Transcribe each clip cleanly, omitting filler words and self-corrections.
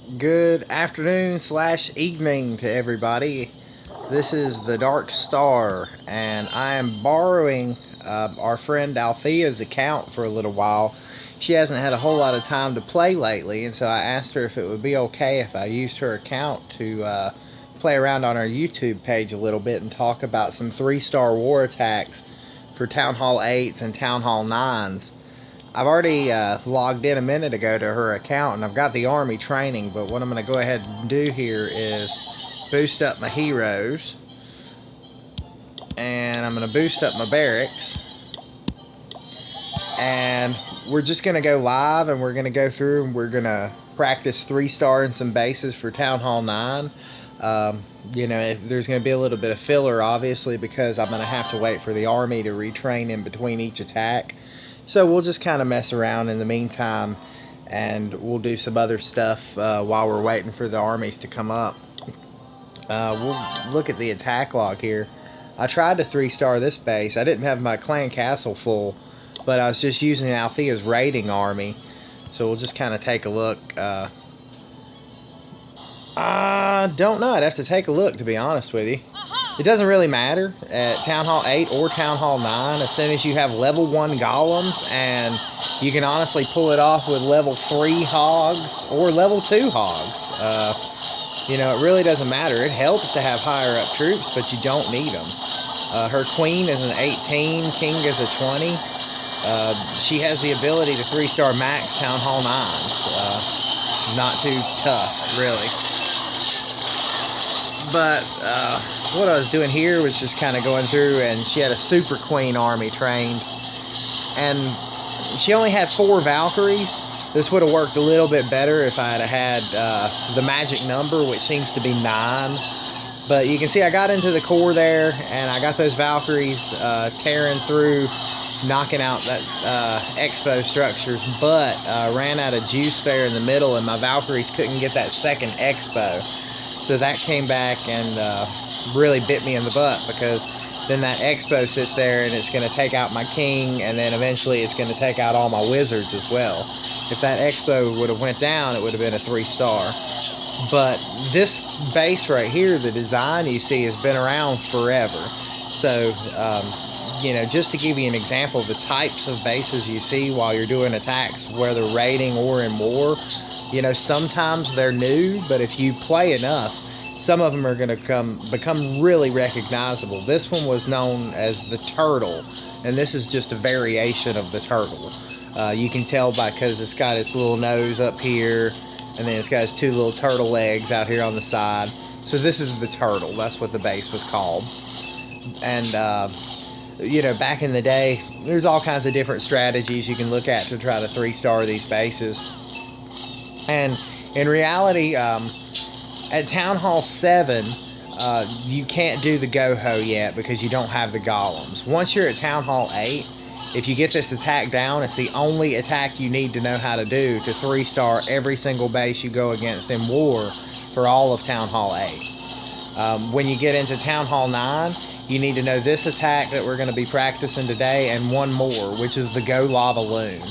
Good afternoon slash evening to everybody. This is the Dark Star, and I am borrowing our friend Althea's account for a little while. She hasn't had a whole lot of time to play lately, and so I asked her if it would be okay if I used her account to play around on our YouTube page a little bit and talk about some 3-star war attacks for Town Hall 8s and Town Hall 9s. I've already logged in a minute ago to her account, and I've got the army training, but what I'm going to go ahead and do here is boost up my heroes, and I'm going to boost up my barracks, and we're just going to go live, and we're going to go through, and we're going to practice 3-star and some bases for Town Hall 9. There's going to be a little bit of filler, obviously, because I'm going to have to wait for the army to retrain in between each attack. So we'll just kind of mess around in the meantime, and we'll do some other stuff while we're waiting for the armies to come up. We'll look at the attack log here. I tried to 3-star this base. I didn't have my clan castle full, but I was just using Althea's raiding army. So we'll just kind of take a look. I don't know. I'd have to take a look, to be honest with you. It doesn't really matter at Town Hall 8 or Town Hall 9 as soon as you have level 1 golems, and you can honestly pull it off with level 3 hogs or level 2 hogs. It really doesn't matter. It helps to have higher up troops, but you don't need them. Her queen is an 18, king is a 20. She has the ability to 3-star max Town Hall 9s. Not too tough, really. But what I was doing here was just kind of going through, and she had a super queen army trained, and she only had 4 Valkyries. This would have worked a little bit better if I had the magic number, which seems to be 9. But you can see I got into the core there, and I got those Valkyries tearing through, knocking out that expo structures, but ran out of juice there in the middle, and my Valkyries couldn't get that second expo. So that came back and really bit me in the butt, because then that expo sits there and it's going to take out my king, and then eventually it's going to take out all my wizards as well. If that expo would have went down, it would have been a 3-star. But this base right here, the design you see, has been around forever. So, just to give you an example of the types of bases you see while you're doing attacks, whether raiding or in war, sometimes they're new, but if you play enough, some of them are going to become really recognizable. This one was known as the turtle, and this is just a variation of the turtle. You can tell because it's got its little nose up here, and then it's got its 2 little turtle legs out here on the side. So this is the turtle. That's what the base was called. And back in the day, there's all kinds of different strategies you can look at to try to 3-star these bases. And in reality, at Town Hall 7, you can't do the Goho yet because you don't have the golems. Once you're at Town Hall 8, if you get this attack down, it's the only attack you need to know how to do to 3-star every single base you go against in war for all of Town Hall 8. When you get into Town Hall 9, you need to know this attack that we're going to be practicing today, and one more, which is the Go Lava Loon.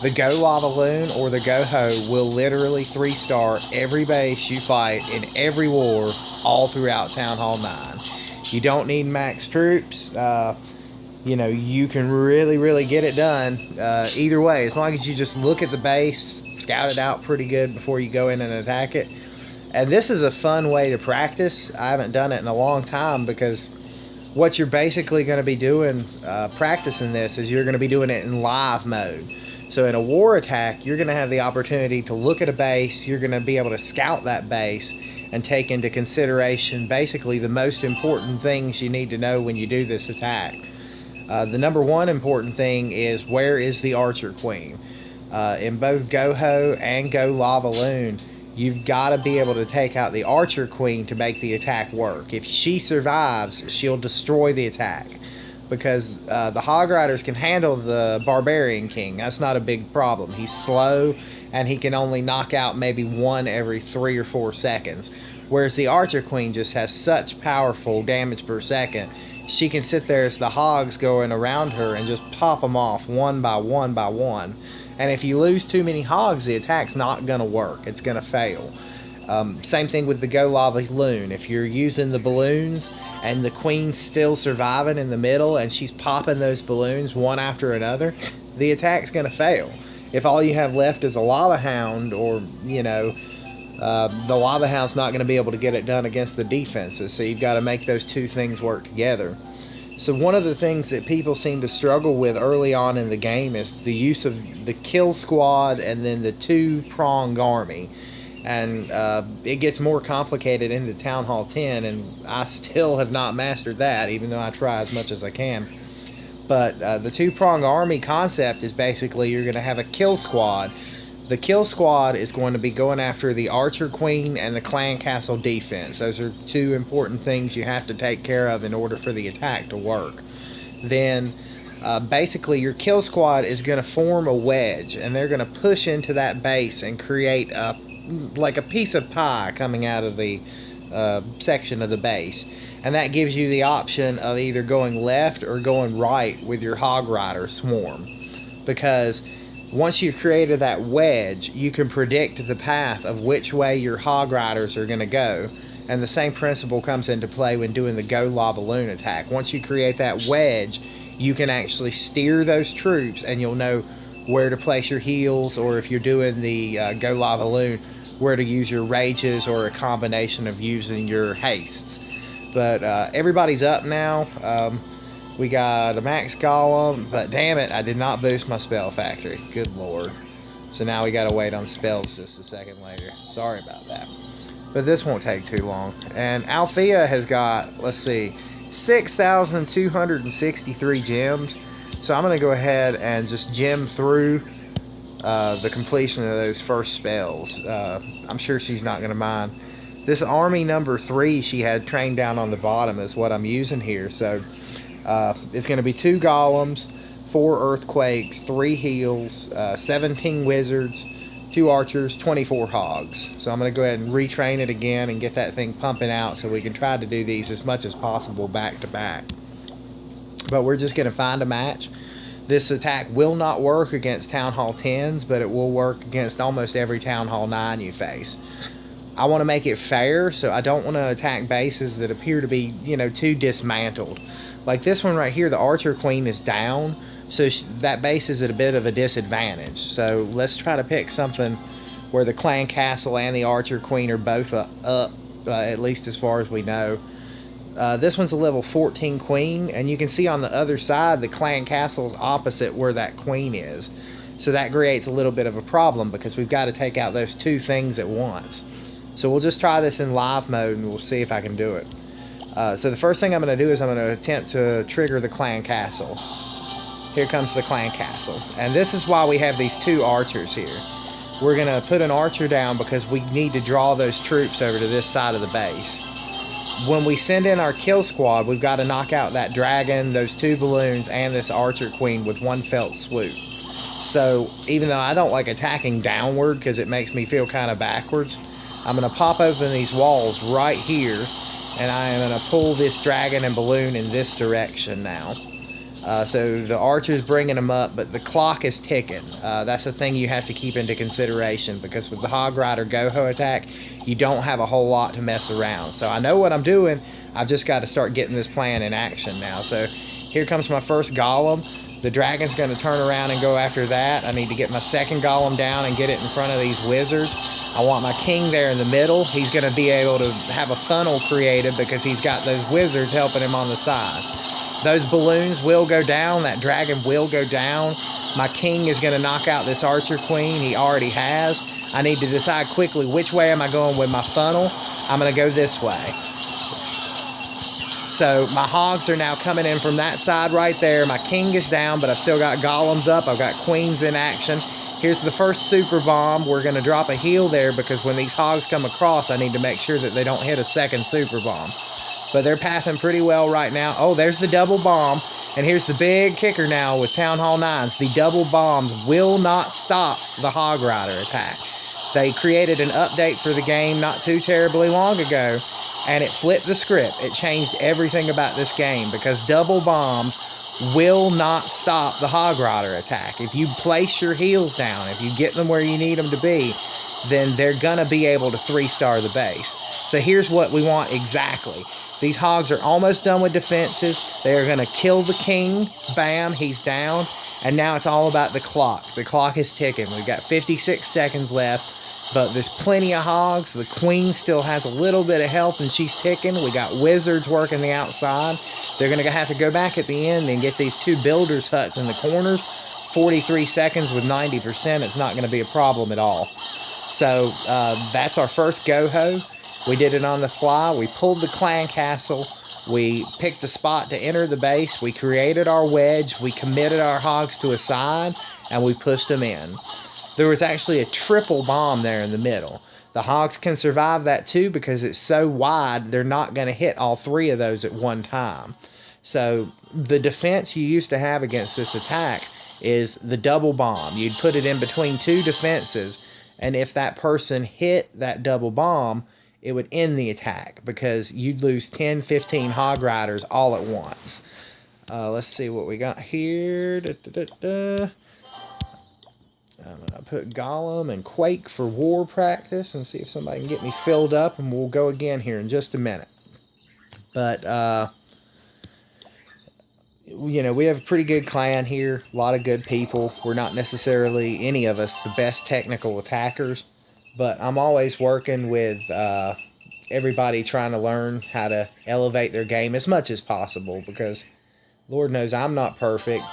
The Go Lava Loon or the Goho will literally 3-star every base you fight in every war all throughout Town Hall 9. You don't need max troops. You can really get it done either way, as long as you just look at the base, scout it out pretty good before you go in and attack it. And this is a fun way to practice. I haven't done it in a long time, because what you're basically going to be doing practicing this is you're going to be doing it in live mode. So in a war attack, you're going to have the opportunity to look at a base, you're going to be able to scout that base and take into consideration basically the most important things you need to know when you do this attack. The number one important thing is, where is the Archer Queen? In both Goho and Go Lava Loon, you've got to be able to take out the Archer Queen to make the attack work. If she survives, she'll destroy the attack, because the Hog Riders can handle the Barbarian King. That's not a big problem. He's slow, and he can only knock out maybe 1 every 3 or 4 seconds. Whereas the Archer Queen just has such powerful damage per second. She can sit there as the hogs going around her and just pop them off one by one by one. And if you lose too many hogs, the attack's not going to work. It's going to fail. Same thing with the Go Lava Loon. If you're using the balloons and the queen's still surviving in the middle and she's popping those balloons one after another, the attack's going to fail. If all you have left is a Lava Hound, or, you know, the Lava Hound's not going to be able to get it done against the defenses. So you've got to make those two things work together. So one of the things that people seem to struggle with early on in the game is the use of the kill squad and then the two-pronged army. And it gets more complicated into Town Hall 10, and I still have not mastered that, even though I try as much as I can. But the two-pronged army concept is basically you're going to have a kill squad. The kill squad is going to be going after the Archer Queen and the Clan Castle defense. Those are two important things you have to take care of in order for the attack to work. Then basically your kill squad is going to form a wedge, and they're going to push into that base and create like a piece of pie coming out of the section of the base. And that gives you the option of either going left or going right with your Hog Rider swarm. Because once you've created that wedge, you can predict the path of which way your Hog Riders are going to go. And the same principle comes into play when doing the Go Lava Loon attack. Once you create that wedge, you can actually steer those troops, and you'll know where to place your heals, or if you're doing the Go Lava Loon, where to use your rages, or a combination of using your hastes. But everybody's up now. We got a max golem, but damn it, I did not boost my spell factory. Good lord. So now we gotta wait on spells just a second later. Sorry about that. But this won't take too long. And Althea has got, let's see, 6,263 gems. So I'm gonna go ahead and just gem through the completion of those first spells. I'm sure she's not gonna mind. This army number 3 she had trained down on the bottom is what I'm using here. So it's going to be 2 golems, 4 earthquakes, 3 heals, 17 wizards, 2 archers, 24 hogs. So I'm going to go ahead and retrain it again and get that thing pumping out so we can try to do these as much as possible back to back. But we're just going to find a match. This attack will not work against Town Hall 10s, but it will work against almost every Town Hall 9 you face. I want to make it fair, so I don't want to attack bases that appear to be, you know, too dismantled. Like this one right here, the Archer Queen is down, so that base is at a bit of a disadvantage. So let's try to pick something where the Clan Castle and the Archer Queen are both up, at least as far as we know. This one's a level 14 Queen, and you can see on the other side the Clan Castle is opposite where that Queen is. So that creates a little bit of a problem because we've got to take out those two things at once. So we'll just try this in live mode and we'll see if I can do it. So the first thing I'm going to do is I'm going to attempt to trigger the Clan Castle. Here comes the Clan Castle. And this is why we have these 2 archers here. We're going to put an archer down because we need to draw those troops over to this side of the base. When we send in our kill squad, we've got to knock out that dragon, those 2 balloons, and this Archer Queen with one felt swoop. So even though I don't like attacking downward because it makes me feel kind of backwards, I'm going to pop open these walls right here, and I am going to pull this dragon and balloon in this direction now. So the archer's bringing them up, but the clock is ticking. That's the thing you have to keep into consideration, because with the Hog Rider Goho attack, you don't have a whole lot to mess around. So I know what I'm doing. I've just got to start getting this plan in action now. So here comes my first golem. The dragon's going to turn around and go after that. I need to get my second golem down and get it in front of these wizards. I want my king there in the middle. He's going to be able to have a funnel created because he's got those wizards helping him on the side. Those balloons will go down. That dragon will go down. My king is going to knock out this Archer Queen. He already has. I need to decide quickly which way am I going with my funnel. I'm going to go this way. So my hogs are now coming in from that side right there. My king is down, but I've still got golems up. I've got queens in action. Here's the first super bomb. We're going to drop a heal there because when these hogs come across, I need to make sure that they don't hit a second super bomb. But they're pathing pretty well right now. Oh, there's the double bomb. And here's the big kicker now with Town Hall 9s. The double bombs will not stop the Hog Rider attack. They created an update for the game not too terribly long ago, and it flipped the script. It changed everything about this game because double bombs will not stop the Hog Rider attack. If you place your heals down, if you get them where you need them to be, then they're going to be able to 3-star the base. So here's what we want exactly. These hogs are almost done with defenses. They are going to kill the king. Bam, he's down. And now it's all about the clock. The clock is ticking. We've got 56 seconds left. But there's plenty of hogs. The queen still has a little bit of health, and she's ticking. We got wizards working the outside. They're going to have to go back at the end and get these 2 builders' huts in the corners. 43 seconds with 90%. It's not going to be a problem at all. So that's our first Goho. We did it on the fly. We pulled the clan castle. We picked the spot to enter the base. We created our wedge. We committed our hogs to a side, and we pushed them in. There was actually a triple bomb there in the middle. The hogs can survive that too because it's so wide, they're not going to hit all 3 of those at one time. So the defense you used to have against this attack is the double bomb. You'd put it in between 2 defenses, and if that person hit that double bomb, it would end the attack because you'd lose 10, 15 hog riders all at once. Let's see what we got here. I'm going to put Gollum and Quake for war practice and see if somebody can get me filled up, and we'll go again here in just a minute. But, you know, we have a pretty good clan here, a lot of good people. We're not necessarily, any of us, the best technical attackers, but I'm always working with everybody trying to learn how to elevate their game as much as possible because Lord knows I'm not perfect.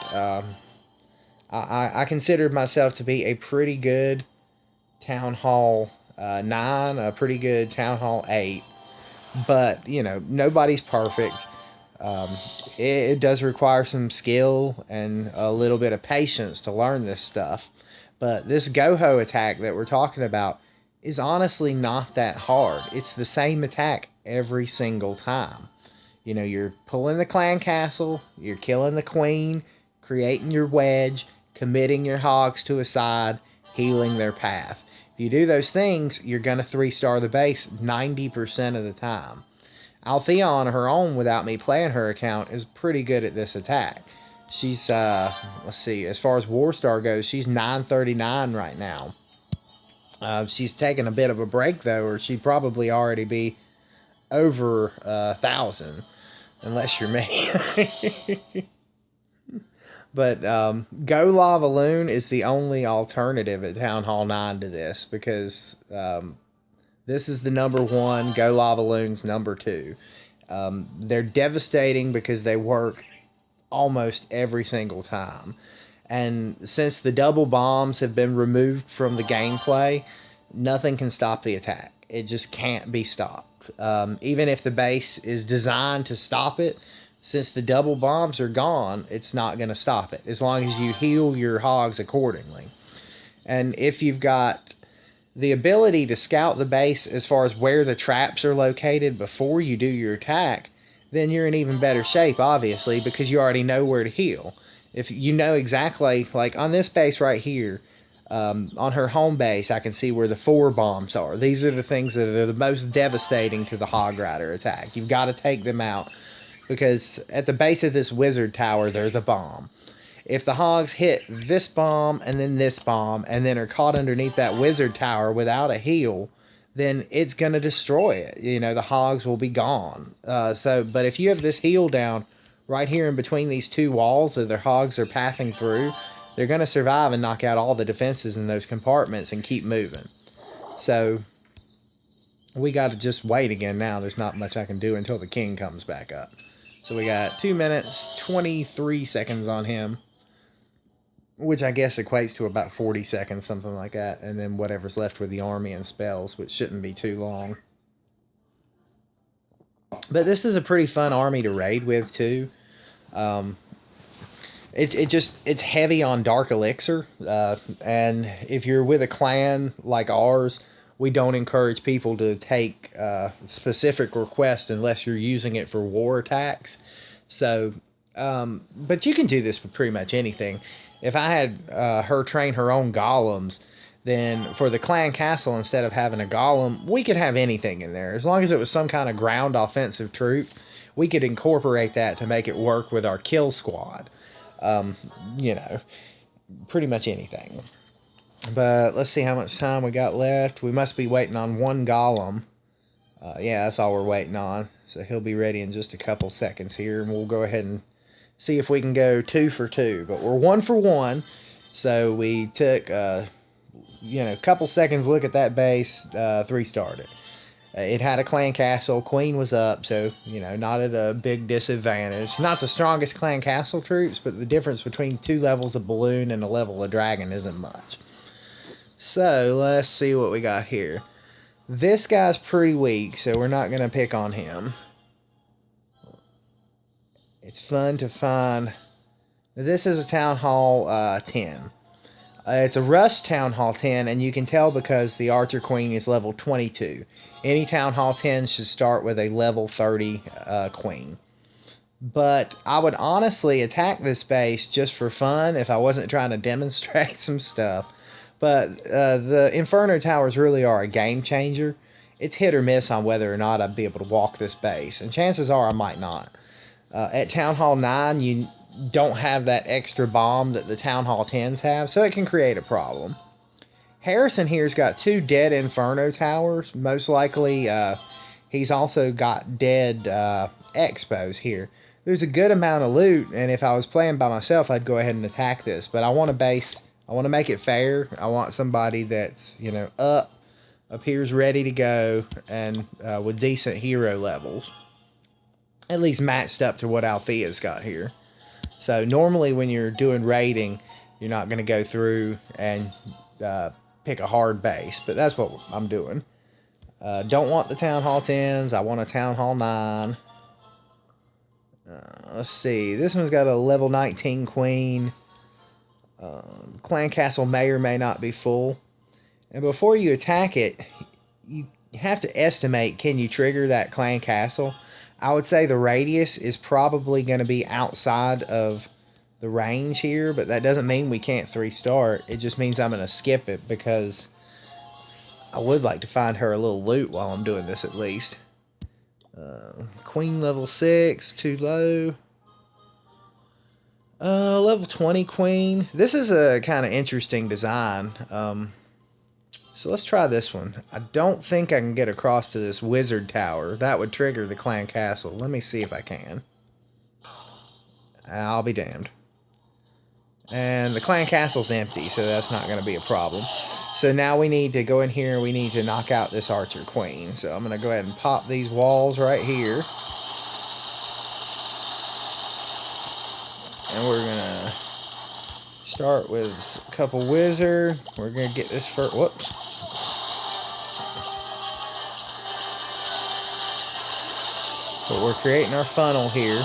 I consider myself to be a pretty good Town Hall 9, a pretty good Town Hall 8. But, you know, nobody's perfect. It does require some skill and a little bit of patience to learn this stuff. But this Goho attack that we're talking about is honestly not that hard. It's the same attack every single time. You know, you're pulling the clan castle, you're killing the queen, creating your wedge, committing your hogs to a side, healing their path. If you do those things, you're going to 3-star the base 90% of the time. Althea on her own, without me playing her account, is pretty good at this attack. She's, let's see, as far as War Star goes, she's 939 right now. She's taking a bit of a break, though, or she'd probably already be over 1,000, unless you're me. But Go Lava Loon is the only alternative at Town Hall 9 to this because this is the number 1, Go Lava Loon's number 2. They're devastating because they work almost every single time. And since the double bombs have been removed from the gameplay, nothing can stop the attack. It just can't be stopped. Even if the base is designed to stop it, since the double bombs are gone, it's not going to stop it, as long as you heal your hogs accordingly. And if you've got the ability to scout the base as far as where the traps are located before you do your attack, then you're in even better shape, obviously, because you already know where to heal. If you know exactly, like on this base right here, on her home base, I can see where the 4 bombs are. These are the things that are the most devastating to the hog rider attack. You've got to take them out, because at the base of this wizard tower, there's a bomb. If the hogs hit this bomb and then this bomb and then are caught underneath that wizard tower without a heal, then it's going to destroy it. You know, the hogs will be gone. But if you have this heal down right here in between these 2 walls that their hogs are pathing through, they're going to survive and knock out all the defenses in those compartments and keep moving. So we got to just wait again now. There's not much I can do until the king comes back up. So we got 2 minutes, 23 seconds on him, which I guess equates to about 40 seconds, something like that. And then whatever's left with the army and spells, which shouldn't be too long. But this is a pretty fun army to raid with, too. It's heavy on Dark Elixir. And if you're with a clan like ours, we don't encourage people to take specific requests unless you're using it for war attacks. So, but you can do this with pretty much anything. If I had her train her own golems, then for the clan castle, instead of having a golem, we could have anything in there. As long as it was some kind of ground offensive troop, we could incorporate that to make it work with our kill squad. You know, pretty much anything. But let's see how much time we got left. We must be waiting on one golem. Yeah, that's all we're waiting on. So he'll be ready in just a couple seconds here, and we'll go ahead and see if we can go 2 for 2. But we're 1 for 1. So we took, a couple seconds look at that base, 3-starred it. It had a clan castle. Queen was up, so, not at a big disadvantage. Not the strongest clan castle troops, but the difference between 2 levels of balloon and a level of dragon isn't much. So, let's see what we got here. This guy's pretty weak, so we're not going to pick on him. It's fun to find. This is a Town Hall 10. It's a Rust Town Hall 10, and you can tell because the Archer Queen is level 22. Any Town Hall 10 should start with a level 30 Queen. But I would honestly attack this base just for fun if I wasn't trying to demonstrate some stuff. But the Inferno Towers really are a game changer. It's hit or miss on whether or not I'd be able to walk this base. And chances are I might not. At Town Hall 9, you don't have that extra bomb that the Town Hall 10s have, so it can create a problem. Harrison here's got 2 dead Inferno Towers. Most likely, he's also got dead Expos here. There's a good amount of loot, and if I was playing by myself, I'd go ahead and attack this. But I want to make it fair. I want somebody that's, up here's ready to go, and with decent hero levels. At least matched up to what Althea's got here. So normally when you're doing raiding, you're not going to go through and pick a hard base. But that's what I'm doing. Don't want the Town Hall 10s. I want a Town Hall 9. Let's see. This one's got a level 19 Queen. Clan Castle may or may not be full. And before you attack it, you have to estimate, can you trigger that Clan Castle? I would say the radius is probably going to be outside of the range here, but that doesn't mean we can't 3-star. It just means I'm going to skip it because I would like to find her a little loot while I'm doing this at least. Queen level 6, too low. Level 20 Queen. This is a kind of interesting design. So let's try this one. I don't think I can get across to this wizard tower. That would trigger the clan castle. Let me see if I can. I'll be damned. And the clan castle's empty, so that's not going to be a problem. So now we need to go in here and we need to knock out this archer queen. So I'm going to go ahead and pop these walls right here. And we're going to start with a couple wizard. We're going to get this first. Whoops. So we're creating our funnel here.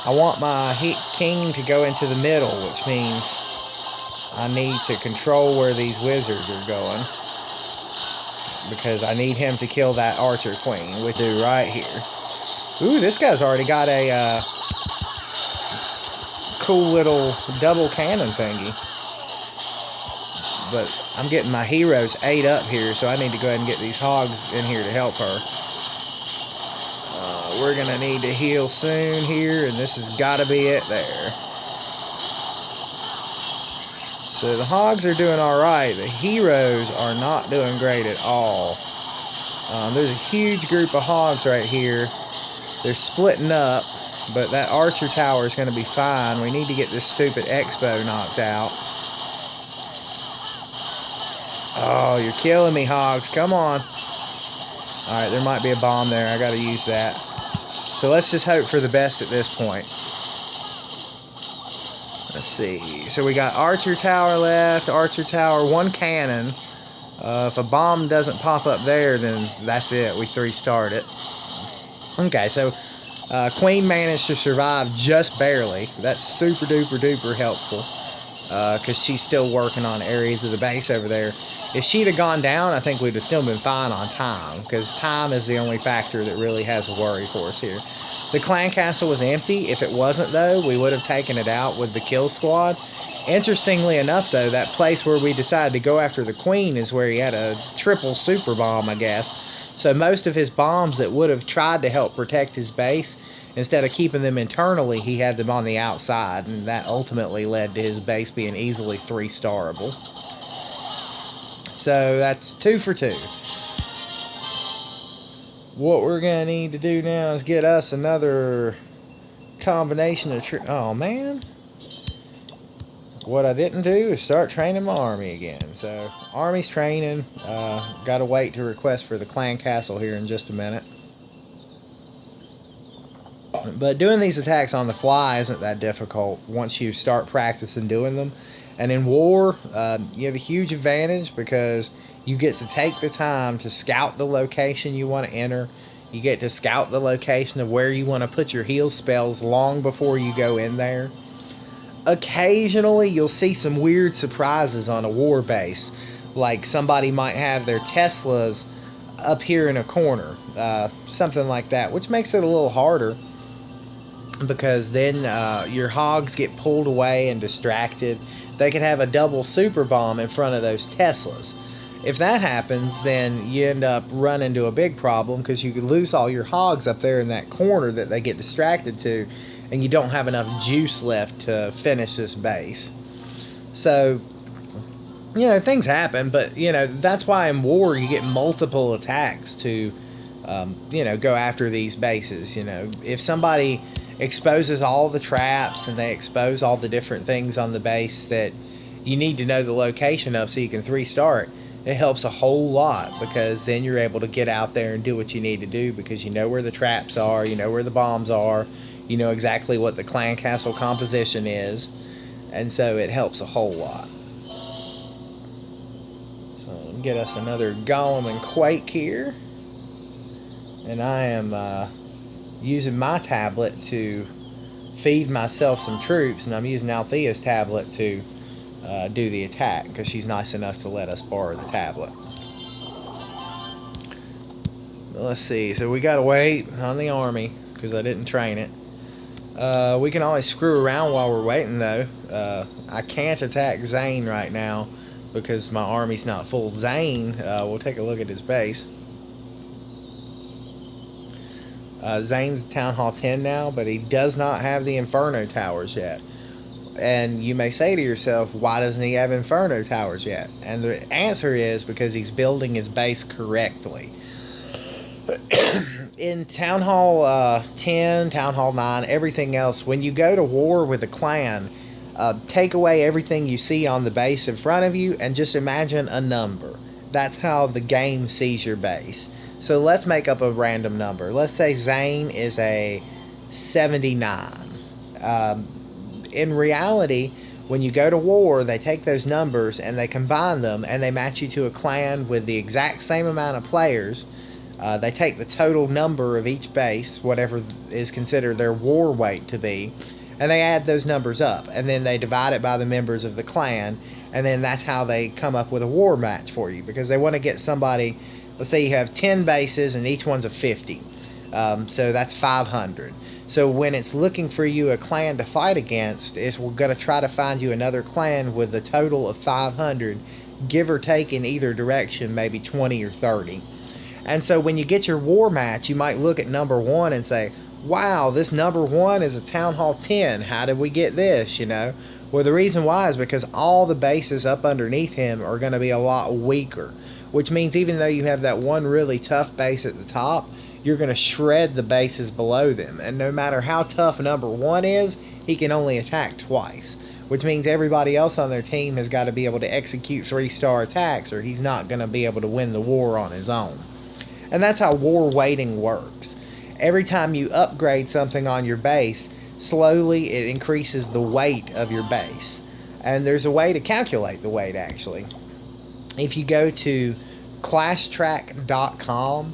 I want my king to go into the middle, which means I need to control where these wizards are going. Because I need him to kill that archer queen, which we do right here. Ooh, this guy's already got a cool little double cannon thingy. But I'm getting my heroes 8 up here, so I need to go ahead and get these hogs in here to help her. We're going to need to heal soon here, and this has got to be it there. So the hogs are doing alright. The heroes are not doing great at all. There's a huge group of hogs right here. They're splitting up, but that archer tower is going to be fine. We need to get this stupid expo knocked out. Oh, you're killing me, hogs. Come on. Alright, there might be a bomb there. I got to use that. So let's just hope for the best at this point. Let's see. So we got archer tower left, archer tower, 1 cannon. If a bomb doesn't pop up there, then that's it. We 3-starred it. Okay, so Queen managed to survive just barely. That's super duper duper helpful. Because she's still working on areas of the base over there. If she'd have gone down, I think we'd have still been fine on time, because time is the only factor that really has a worry for us here. The clan castle was empty. If it wasn't, though, we would have taken it out with the kill squad. Interestingly enough, though, that place where we decided to go after the queen is where he had a triple super bomb, I guess. So most of his bombs that would have tried to help protect his base, instead of keeping them internally, he had them on the outside, and that ultimately led to his base being easily 3-starable. So that's 2 for 2. What we're going to need to do now is get us another combination of... Oh, man. What I didn't do is start training my army again. So, army's training. Got to wait to request for the clan castle here in just a minute. But doing these attacks on the fly isn't that difficult once you start practicing doing them. And in war, you have a huge advantage because you get to take the time to scout the location you want to enter. You get to scout the location of where you want to put your heal spells long before you go in there. Occasionally, you'll see some weird surprises on a war base. Like somebody might have their Teslas up here in a corner. Something like that, which makes it a little harder. Because then your hogs get pulled away and distracted. They could have a double super bomb in front of those Teslas. If that happens, then you end up running into a big problem because you could lose all your hogs up there in that corner that they get distracted to, and you don't have enough juice left to finish this base. So, you know, things happen, but, you know, that's why in war you get multiple attacks to, you know, go after these bases. You know, if somebody exposes all the traps and they expose all the different things on the base that you need to know the location of so you can 3-star it, it helps a whole lot, because then you're able to get out there and do what you need to do because you know where the traps are, you know where the bombs are, you know exactly what the clan castle composition is, and so it helps a whole lot. So get us another Golem and Quake here, and I am using my tablet to feed myself some troops, and I'm using Althea's tablet to do the attack because she's nice enough to let us borrow the tablet. Let's see, so we gotta wait on the army because I didn't train it. We can always screw around while we're waiting though. I can't attack Zane right now because my army's not full. Zane, we'll take a look at his base. Zane's Town Hall 10 now, but he does not have the Inferno Towers yet. And you may say to yourself, why doesn't he have Inferno Towers yet? And the answer is because he's building his base correctly. In Town Hall 10, Town Hall 9, everything else, when you go to war with a clan, take away everything you see on the base in front of you and just imagine a number. That's how the game sees your base. So let's make up a random number. Let's say Zane is a 79. In reality, when you go to war, they take those numbers and they combine them and they match you to a clan with the exact same amount of players. They take the total number of each base, whatever is considered their war weight to be, and they add those numbers up. And then they divide it by the members of the clan, and then that's how they come up with a war match for you. Because they want to get somebody... Let's say you have 10 bases and each one's a 50. So that's 500. So when it's looking for you a clan to fight against, we're going to try to find you another clan with a total of 500, give or take in either direction, maybe 20 or 30. And so when you get your war match, you might look at number 1 and say, wow, this number 1 is a Town Hall 10. How did we get this, you know? Well, the reason why is because all the bases up underneath him are going to be a lot weaker. Which means even though you have that one really tough base at the top, you're going to shred the bases below them. And no matter how tough number 1 is, he can only attack twice. Which means everybody else on their team has got to be able to execute 3-star attacks, or he's not going to be able to win the war on his own. And that's how war weighting works. Every time you upgrade something on your base, slowly it increases the weight of your base. And there's a way to calculate the weight, actually. If you go to classtrack.com,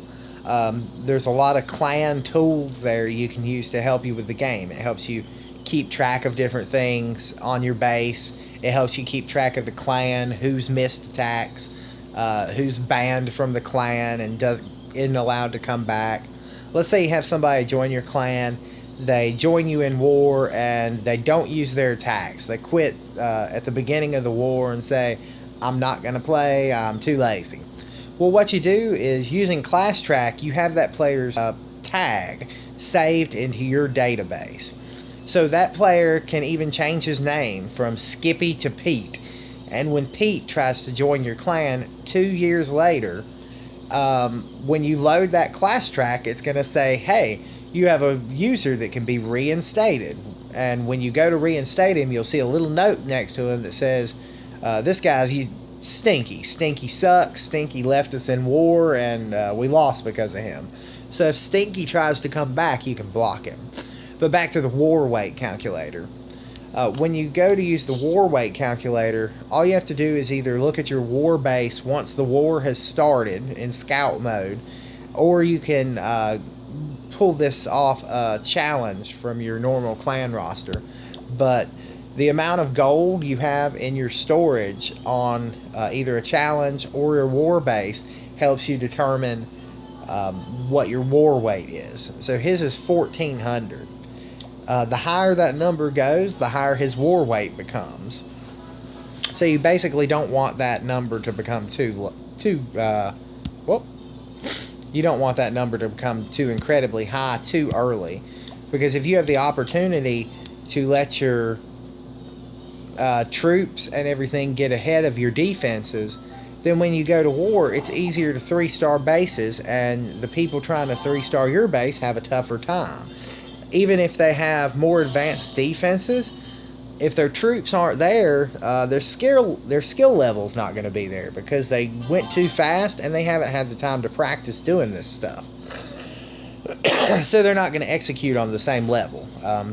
there's a lot of clan tools there you can use to help you with the game. It helps you keep track of different things on your base. It helps you keep track of the clan, who's missed attacks, who's banned from the clan and isn't allowed to come back. Let's say you have somebody join your clan, they join you in war, and they don't use their attacks. They quit at the beginning of the war and say, I'm not going to play, I'm too lazy. Well, what you do is, using ClassTrack, you have that player's tag saved into your database. So that player can even change his name from Skippy to Pete. And when Pete tries to join your clan 2 years later, when you load that class track, it's going to say, hey, you have a user that can be reinstated. And when you go to reinstate him, you'll see a little note next to him that says, this guy's Stinky. Stinky sucks. Stinky left us in war, and we lost because of him. So if Stinky tries to come back, you can block him. But back to the war weight calculator. When you go to use the war weight calculator, all you have to do is either look at your war base once the war has started in scout mode, or you can pull this off a challenge from your normal clan roster. But the amount of gold you have in your storage on either a challenge or your war base helps you determine what your war weight is. So his is 1400. The higher that number goes, the higher his war weight becomes. So you basically don't want that number to become you don't want that number to become too incredibly high too early, because if you have the opportunity to let your troops and everything get ahead of your defenses, then when you go to war, it's easier to 3-star bases, and the people trying to 3-star your base have a tougher time. Even if they have more advanced defenses, if their troops aren't there, their skill level is not going to be there, because they went too fast and they haven't had the time to practice doing this stuff. So they're not going to execute on the same level.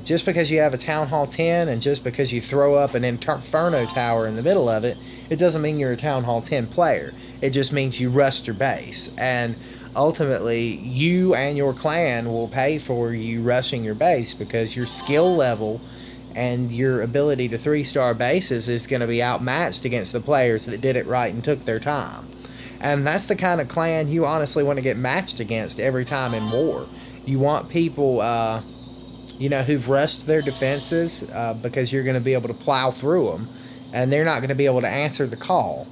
Just because you have a Town Hall 10 and just because you throw up an Inferno Tower in the middle of it, it doesn't mean you're a Town Hall 10 player. It just means you rust your base. And ultimately, you and your clan will pay for you rushing your base, because your skill level and your ability to 3-star bases is going to be outmatched against the players that did it right and took their time. And that's the kind of clan you honestly want to get matched against every time in war. You want people, who've rushed their defenses, because you're going to be able to plow through them, and they're not going to be able to answer the call.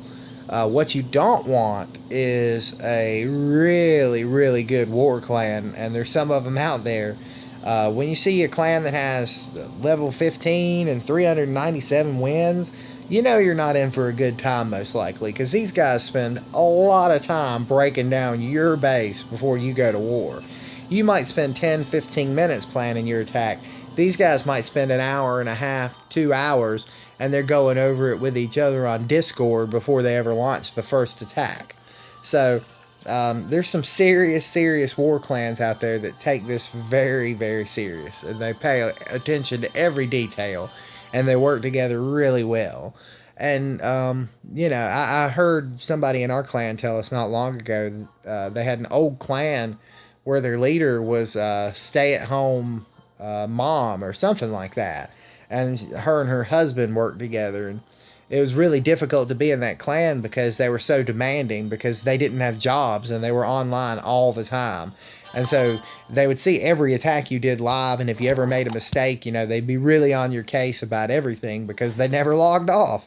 What you don't want is a really, really good war clan, and there's some of them out there. When you see a clan that has level 15 and 397 wins, you know you're not in for a good time, most likely, because these guys spend a lot of time breaking down your base before you go to war. You might spend 10-15 minutes planning your attack. These guys might spend an hour and a half, 2 hours, and they're going over it with each other on Discord before they ever launch the first attack. So there's some serious war clans out there that take this very, very serious, and they pay attention to every detail, and they work together really well. And I heard somebody in our clan tell us not long ago they had an old clan where their leader was a stay-at-home mom or something like that, and her and her husband worked together, and it was really difficult to be in that clan because they were so demanding, because they didn't have jobs and they were online all the time. And so they would see every attack you did live, and if you ever made a mistake, they'd be really on your case about everything because they never logged off.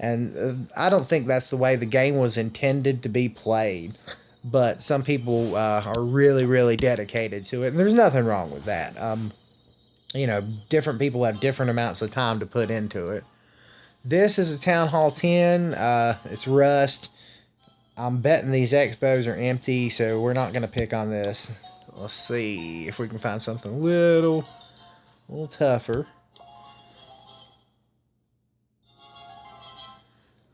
And I don't think that's the way the game was intended to be played. But some people are really, really dedicated to it, and there's nothing wrong with that. Different people have different amounts of time to put into it. This is a Town Hall 10. It's rust. I'm betting these expos are empty, so we're not going to pick on this. Let's see if we can find something a little tougher.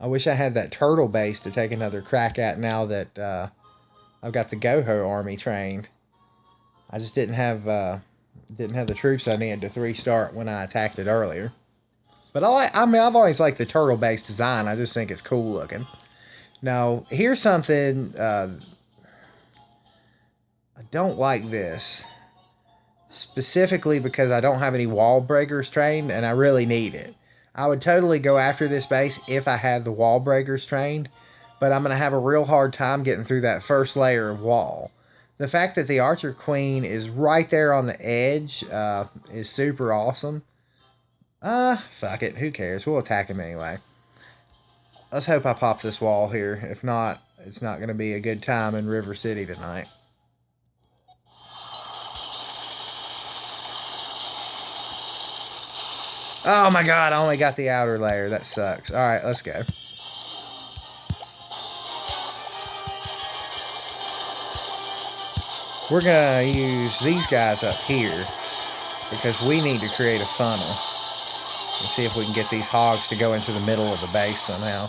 I wish I had that turtle base to take another crack at now that I've got the Goho army trained. I just didn't have the troops I needed to 3-star when I attacked it earlier. But I've always liked the turtle base design. I just think it's cool looking. Now, here's something I don't like this. Specifically because I don't have any wall breakers trained, and I really need it. I would totally go after this base if I had the wall breakers trained, but I'm going to have a real hard time getting through that first layer of wall. The fact that the Archer Queen is right there on the edge is super awesome. Fuck it. Who cares? We'll attack him anyway. Let's hope I pop this wall here. If not, it's not going to be a good time in River City tonight. Oh my god, I only got the outer layer. That sucks. Alright, let's go. We're going to use these guys up here because we need to create a funnel. Let's see if we can get these hogs to go into the middle of the base somehow.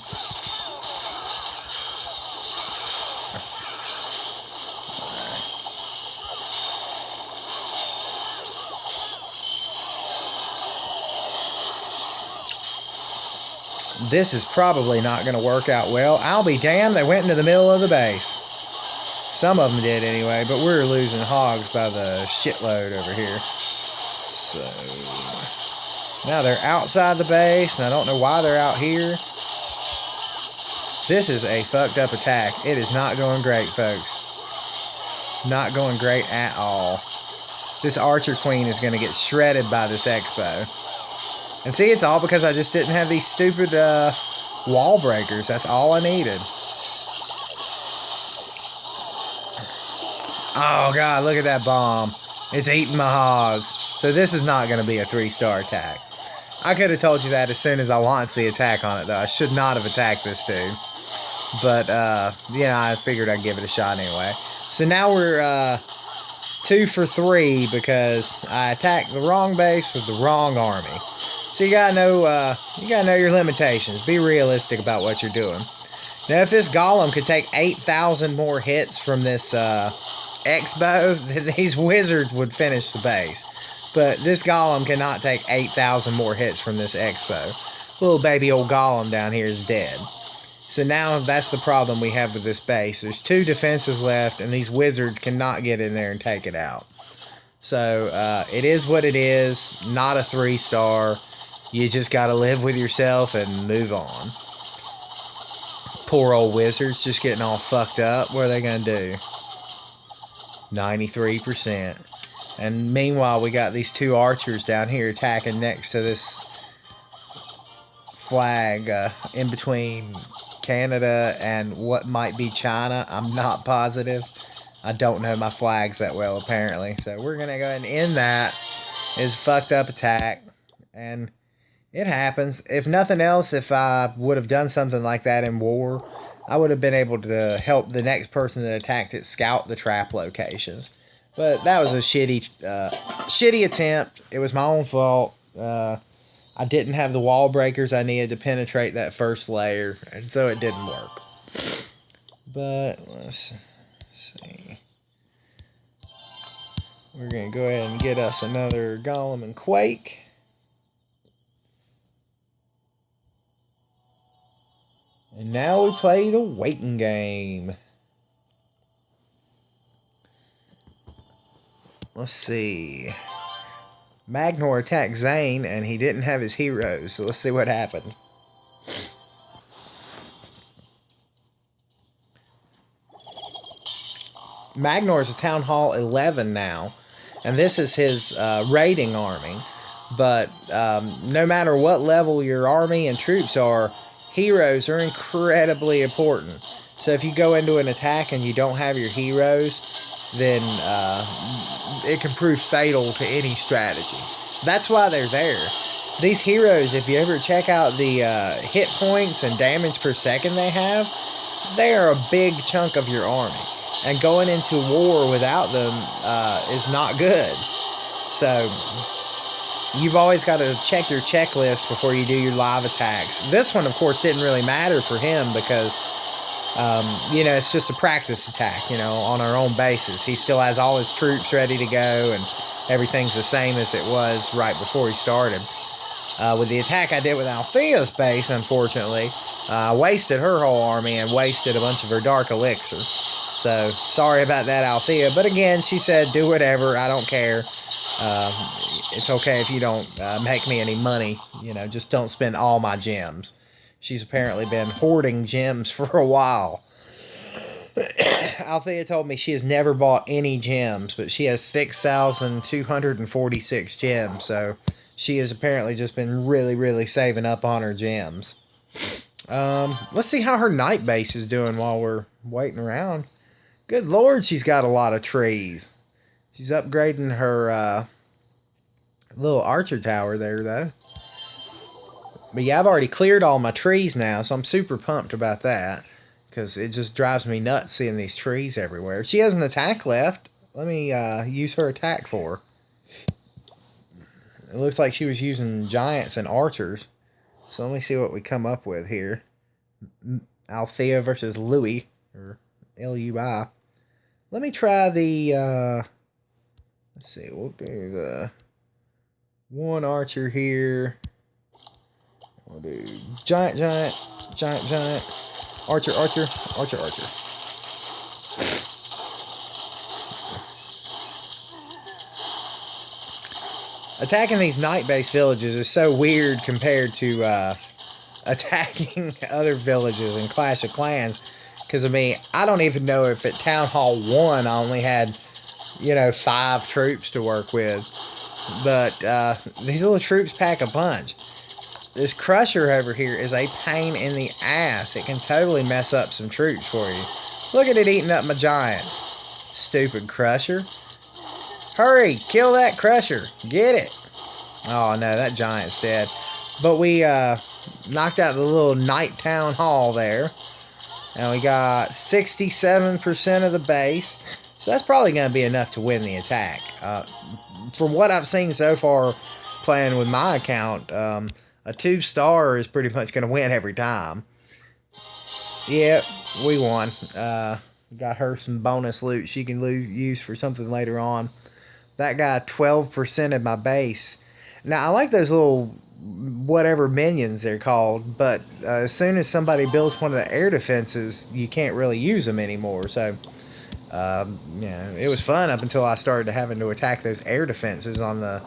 This is probably not going to work out well. I'll be damned, they went into the middle of the base. Some of them did anyway, but we're losing hogs by the shitload over here. So now they're outside the base, and I don't know why they're out here. This is a fucked up attack. It is not going great, folks. Not going great at all. This Archer Queen is going to get shredded by this Expo. And see, it's all because I just didn't have these stupid wall breakers. That's all I needed. Oh, God, look at that bomb. It's eating my hogs. So this is not going to be a 3-star attack. I could have told you that as soon as I launched the attack on it, though. I should not have attacked this dude. But, I figured I'd give it a shot anyway. So now we're 2 for 3 because I attacked the wrong base with the wrong army. So you gotta know your limitations. Be realistic about what you're doing. Now, if this golem could take 8,000 more hits from this Expo, these wizards would finish the base. But this golem cannot take 8,000 more hits from this Expo. Little baby old golem down here is dead. So now that's the problem we have with this base. There's 2 defenses left, and these wizards cannot get in there and take it out. So it is what it is. Not a 3-star. You just got to live with yourself and move on. Poor old wizards just getting all fucked up. What are they going to do? 93%. And meanwhile, we got these 2 archers down here attacking next to this flag in between Canada and what might be China. I'm not positive. I don't know my flags that well, apparently. So we're going to go ahead and end that. It's a fucked up attack. And it happens. If nothing else, if I would have done something like that in war, I would have been able to help the next person that attacked it scout the trap locations. But that was a shitty attempt. It was my own fault. I didn't have the wall breakers I needed to penetrate that first layer, and so it didn't work. But let's see. We're going to go ahead and get us another Golem and Quake. And now we play the waiting game. Let's see. Magnor attacked Zane, and he didn't have his heroes. So let's see what happened. Magnor is a Town Hall 11 now. And this is his raiding army. But no matter what level your army and troops are, heroes are incredibly important. So if you go into an attack and you don't have your heroes, then it can prove fatal to any strategy. That's why they're there. These heroes, if you ever check out the hit points and damage per second they have, they are a big chunk of your army. And going into war without them is not good. So you've always got to check your checklist before you do your live attacks. This one, of course, didn't really matter for him because, it's just a practice attack, on our own basis. He still has all his troops ready to go, and everything's the same as it was right before he started. With the attack I did with Althea's base, unfortunately, I wasted her whole army and wasted a bunch of her dark elixir. So, sorry about that, Althea. But again, she said, do whatever, I don't care. It's okay if you don't make me any money. Just don't spend all my gems. She's apparently been hoarding gems for a while. Althea told me she has never bought any gems, but she has 6,246 gems. So she has apparently just been really, really saving up on her gems. Let's see how her night base is doing while we're waiting around. Good Lord, she's got a lot of trees. She's upgrading her little archer tower there, though. But yeah, I've already cleared all my trees now, so I'm super pumped about that. Because it just drives me nuts seeing these trees everywhere. She has an attack left. let me use her attack for her. It looks like she was using giants and archers. So let me see what we come up with here. Althea versus Louis, or Lui. Let me try the, let's see, we'll do the one archer here. We'll do giant, archer, archer, archer, archer. Attacking these night-based villages is so weird compared to attacking other villages in Clash of Clans. Because, I mean, I don't even know if at Town Hall 1 I only had, 5 troops to work with. But these little troops pack a punch. This Crusher over here is a pain in the ass. It can totally mess up some troops for you. Look at it eating up my giants. Stupid Crusher. Hurry, kill that Crusher. Get it. Oh, no, that giant's dead. But we knocked out the little night town hall there. And we got 67% of the base. So that's probably going to be enough to win the attack. From what I've seen so far playing with my account, a 2-star is pretty much going to win every time. Yep, we won. Got her some bonus loot she can use for something later on. That guy 12% of my base. Now, I like those little whatever minions they're called, but as soon as somebody builds one of the air defenses, you can't really use them anymore. So, it was fun up until I started having to attack those air defenses on the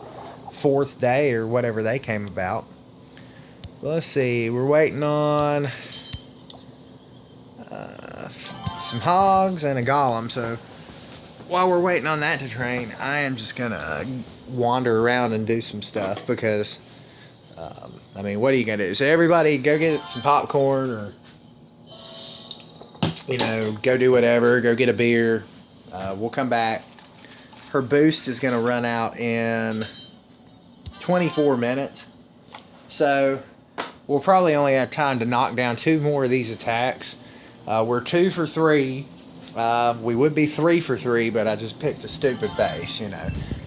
4th day or whatever they came about. Let's see, we're waiting on some hogs and a golem, so while we're waiting on that to train, I am just gonna wander around and do some stuff because, what are you gonna do? So everybody go get some popcorn or, go do whatever, go get a beer. We'll come back. Her boost is gonna run out in 24 minutes. So we'll probably only have time to knock down 2 more of these attacks. We're 2 for 3. We would be 3 for 3, but I just picked a stupid base,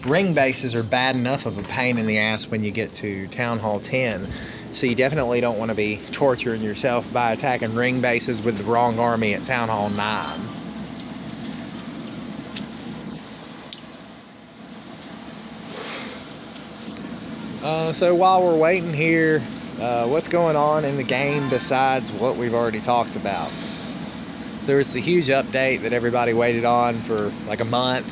Ring bases are bad enough of a pain in the ass when you get to Town Hall 10. So you definitely don't want to be torturing yourself by attacking ring bases with the wrong army at Town Hall 9. So while we're waiting here, what's going on in the game besides what we've already talked about? There was the huge update that everybody waited on for like a month,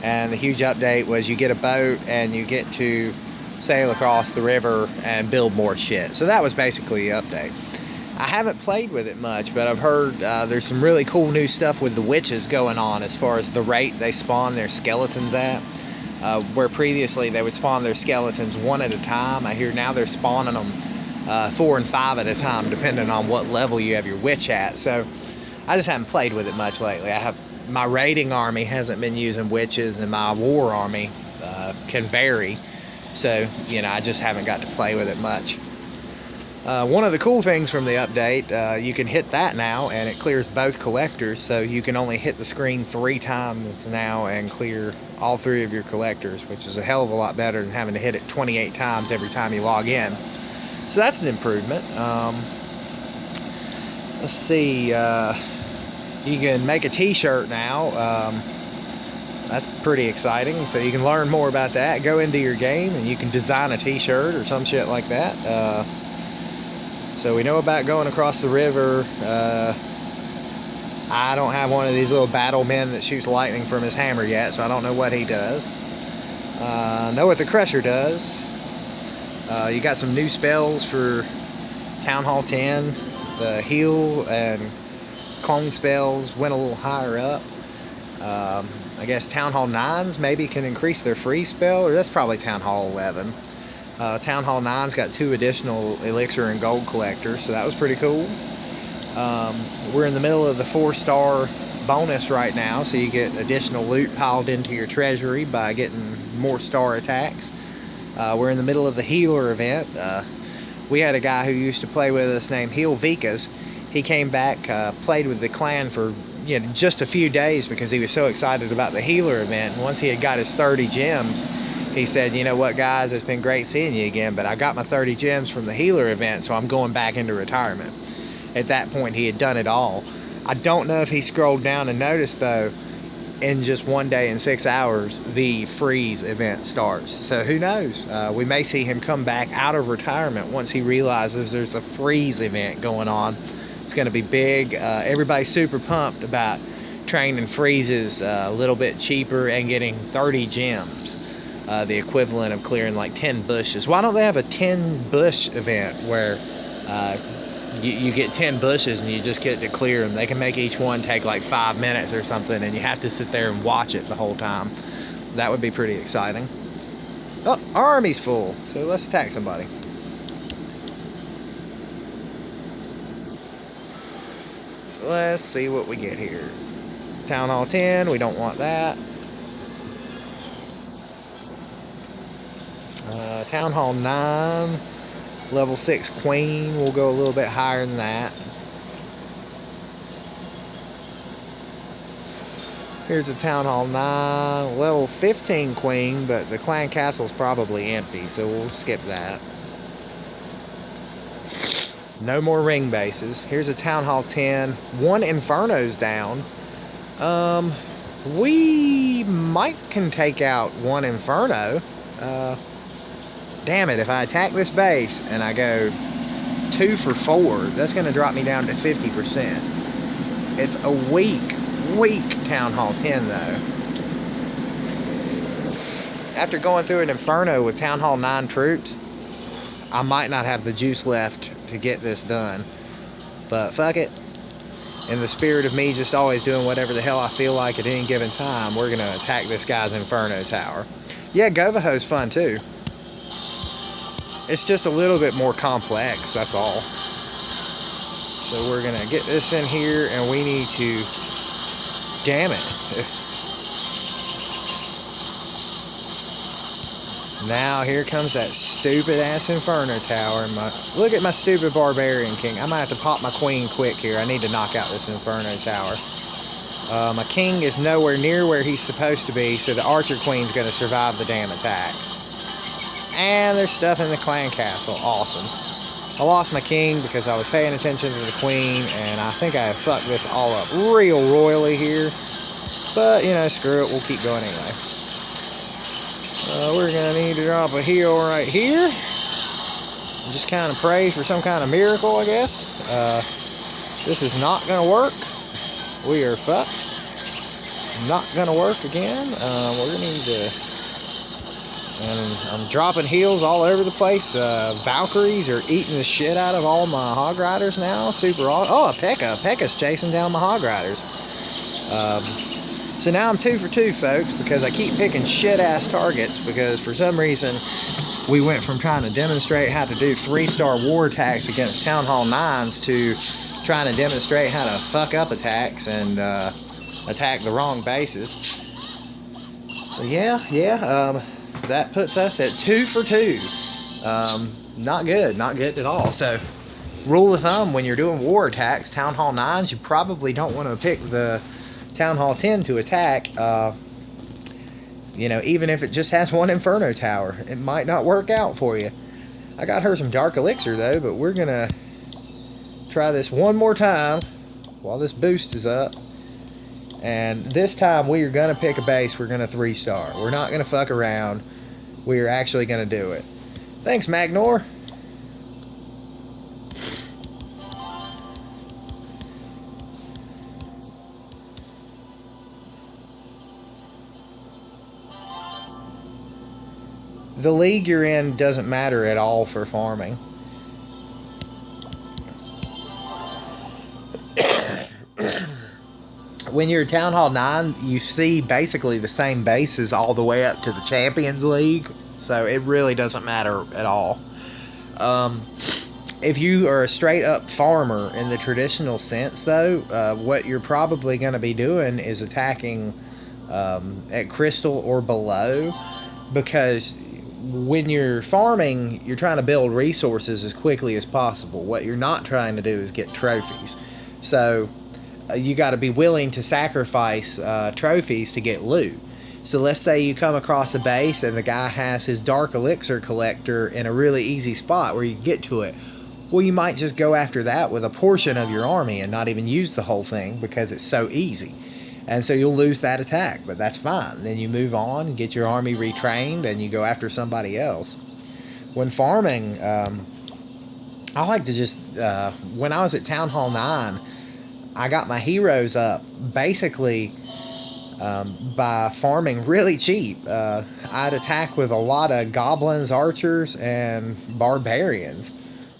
and the huge update was you get a boat and you get to sail across the river and build more shit. So that was basically the update. I haven't played with it much, but I've heard there's some really cool new stuff with the witches going on as far as the rate they spawn their skeletons at. Where previously they would spawn their skeletons 1 at a time, I hear now they're spawning them 4 and 5 at a time, depending on what level you have your witch at. So I just haven't played with it much lately. My raiding army hasn't been using witches, and my war army can vary. So, I just haven't got to play with it much. One of the cool things from the update, you can hit that now, and it clears both collectors. So you can only hit the screen 3 times now and clear all 3 of your collectors, which is a hell of a lot better than having to hit it 28 times every time you log in. So that's an improvement. Let's see. You can make a t-shirt now. That's pretty exciting. So you can learn more about that. Go into your game and you can design a t-shirt or some shit like that. So we know about going across the river. I don't have one of these little battle men that shoots lightning from his hammer yet, so I don't know what he does. Know what the Crusher does. You got some new spells for Town Hall 10. The heal and clone spells went a little higher up. I guess Town Hall 9s maybe can increase their free spell, or that's probably Town Hall 11. Town Hall 9's got 2 additional elixir and gold collectors, so that was pretty cool. We're in the middle of the 4-star bonus right now, so you get additional loot piled into your treasury by getting more star attacks. We're in the middle of the healer event. We had a guy who used to play with us named Heal Vikas. He came back, played with the clan for just a few days because he was so excited about the healer event. And once he had got his 30 gems, he said, you know what, guys, it's been great seeing you again, but I got my 30 gems from the healer event, so I'm going back into retirement. At that point, he had done it all. I don't know if he scrolled down and noticed, though, in just 1 day and 6 hours, the freeze event starts. So who knows? We may see him come back out of retirement once he realizes there's a freeze event going on. It's going to be big. Everybody's super pumped about training freezes a little bit cheaper and getting 30 gems, the equivalent of clearing like 10 bushes. Why don't they have a 10 bush event where you get 10 bushes and you just get to clear them? They can make each one take like 5 minutes or something, and you have to sit there and watch it the whole time. That would be pretty exciting. Oh, our army's full, so let's attack somebody. Let's see what we get here. Town Hall 10, we don't want that. Town Hall 9, level 6 Queen, we'll go a little bit higher than that. Here's a Town Hall 9, level 15 Queen, but the clan castle's probably empty, so we'll skip that. No more ring bases. Here's a Town Hall 10. 1 Inferno's down. We might can take out 1 Inferno. Damn it, if I attack this base and I go 2 for 4, that's going to drop me down to 50%. It's a weak Town Hall 10, though. After going through an Inferno with Town Hall 9 troops, I might not have the juice left to get this done, but fuck it. In the spirit of me just always doing whatever the hell I feel like at any given time, we're gonna attack this guy's Inferno Tower. Yeah, Goho's fun too. It's just a little bit more complex, that's all. So we're gonna get this in here, and we need to, damn it. Now here comes that stupid ass Inferno Tower. Look at my stupid Barbarian King. I might have to pop my Queen quick here. I need to knock out this Inferno Tower. My King is nowhere near where he's supposed to be, so the Archer Queen's going to survive the damn attack. And there's stuff in the clan castle. Awesome. I lost my King because I was paying attention to the Queen, and I think I have fucked this all up real royally here. But, you know, screw it. We'll keep going anyway. We're going to need to drop a heal right here. And just kind of pray for some kind of miracle, I guess. This is not going to work. We are fucked. Not going to work again. We're going to need to... And I'm dropping heals all over the place. Valkyries are eating the shit out of all my Hog Riders now. Super awesome. Oh, a P.E.K.K.A. P.E.K.K.A.'s chasing down my Hog Riders. So now I'm 2 for 2, folks, because I keep picking shit-ass targets, because for some reason we went from trying to demonstrate how to do 3-star war attacks against Town Hall 9s to trying to demonstrate how to fuck up attacks and attack the wrong bases. So yeah, that puts us at 2 for 2. Not good at all. So rule of thumb, when you're doing war attacks, Town Hall 9s, you probably don't want to pick the Town Hall 10 to attack, you know, even if it just has 1 Inferno Tower. It might not work out for you. I got her some Dark Elixir, though, but we're going to try this one more time while this boost is up. And this time we are going to pick a base. We're going to 3-star. We're not going to fuck around. We are actually going to do it. Thanks, Magnor. The league you're in doesn't matter at all for farming. When you're Town Hall 9, you see basically the same bases all the way up to the Champions League, so it really doesn't matter at all. If you are a straight up farmer in the traditional sense, though, what you're probably going to be doing is attacking at Crystal or below, because when you're farming, you're trying to build resources as quickly as possible. What you're not trying to do is get trophies. So you got to be willing to sacrifice trophies to get loot. So let's say you come across a base and the guy has his dark elixir collector in a really easy spot where you can get to it. Well, you might just go after that with a portion of your army and not even use the whole thing because it's so easy. And so you'll lose that attack, but that's fine. Then you move on, get your army retrained, and you go after somebody else. When farming, I like to just, when I was at Town Hall 9, I got my heroes up basically by farming really cheap. I'd attack with a lot of goblins, archers, and barbarians.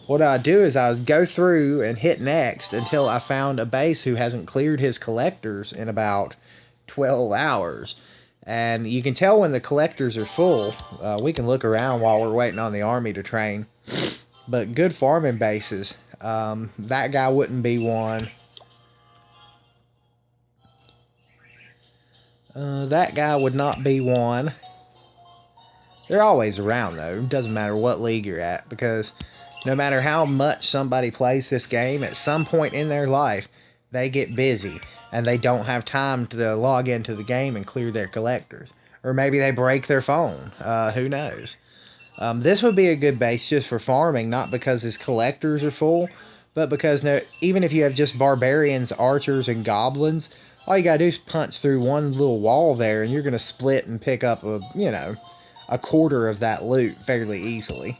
What I'd do is I'd go through and hit next until I found a base who hasn't cleared his collectors in about 12 hours. And you can tell when the collectors are full. We can look around while we're waiting on the army to train. But good farming bases. That guy wouldn't be one. That guy would not be one. They're always around, though. It doesn't matter what league you're at, because no matter how much somebody plays this game, at some point in their life, they get busy, and they don't have time to log into the game and clear their collectors. Or maybe they break their phone. Who knows? This would be a good base just for farming, not because his collectors are full, but because even if you have just barbarians, archers, and goblins, all you gotta do is punch through one little wall there, and you're gonna split and pick up a quarter of that loot fairly easily.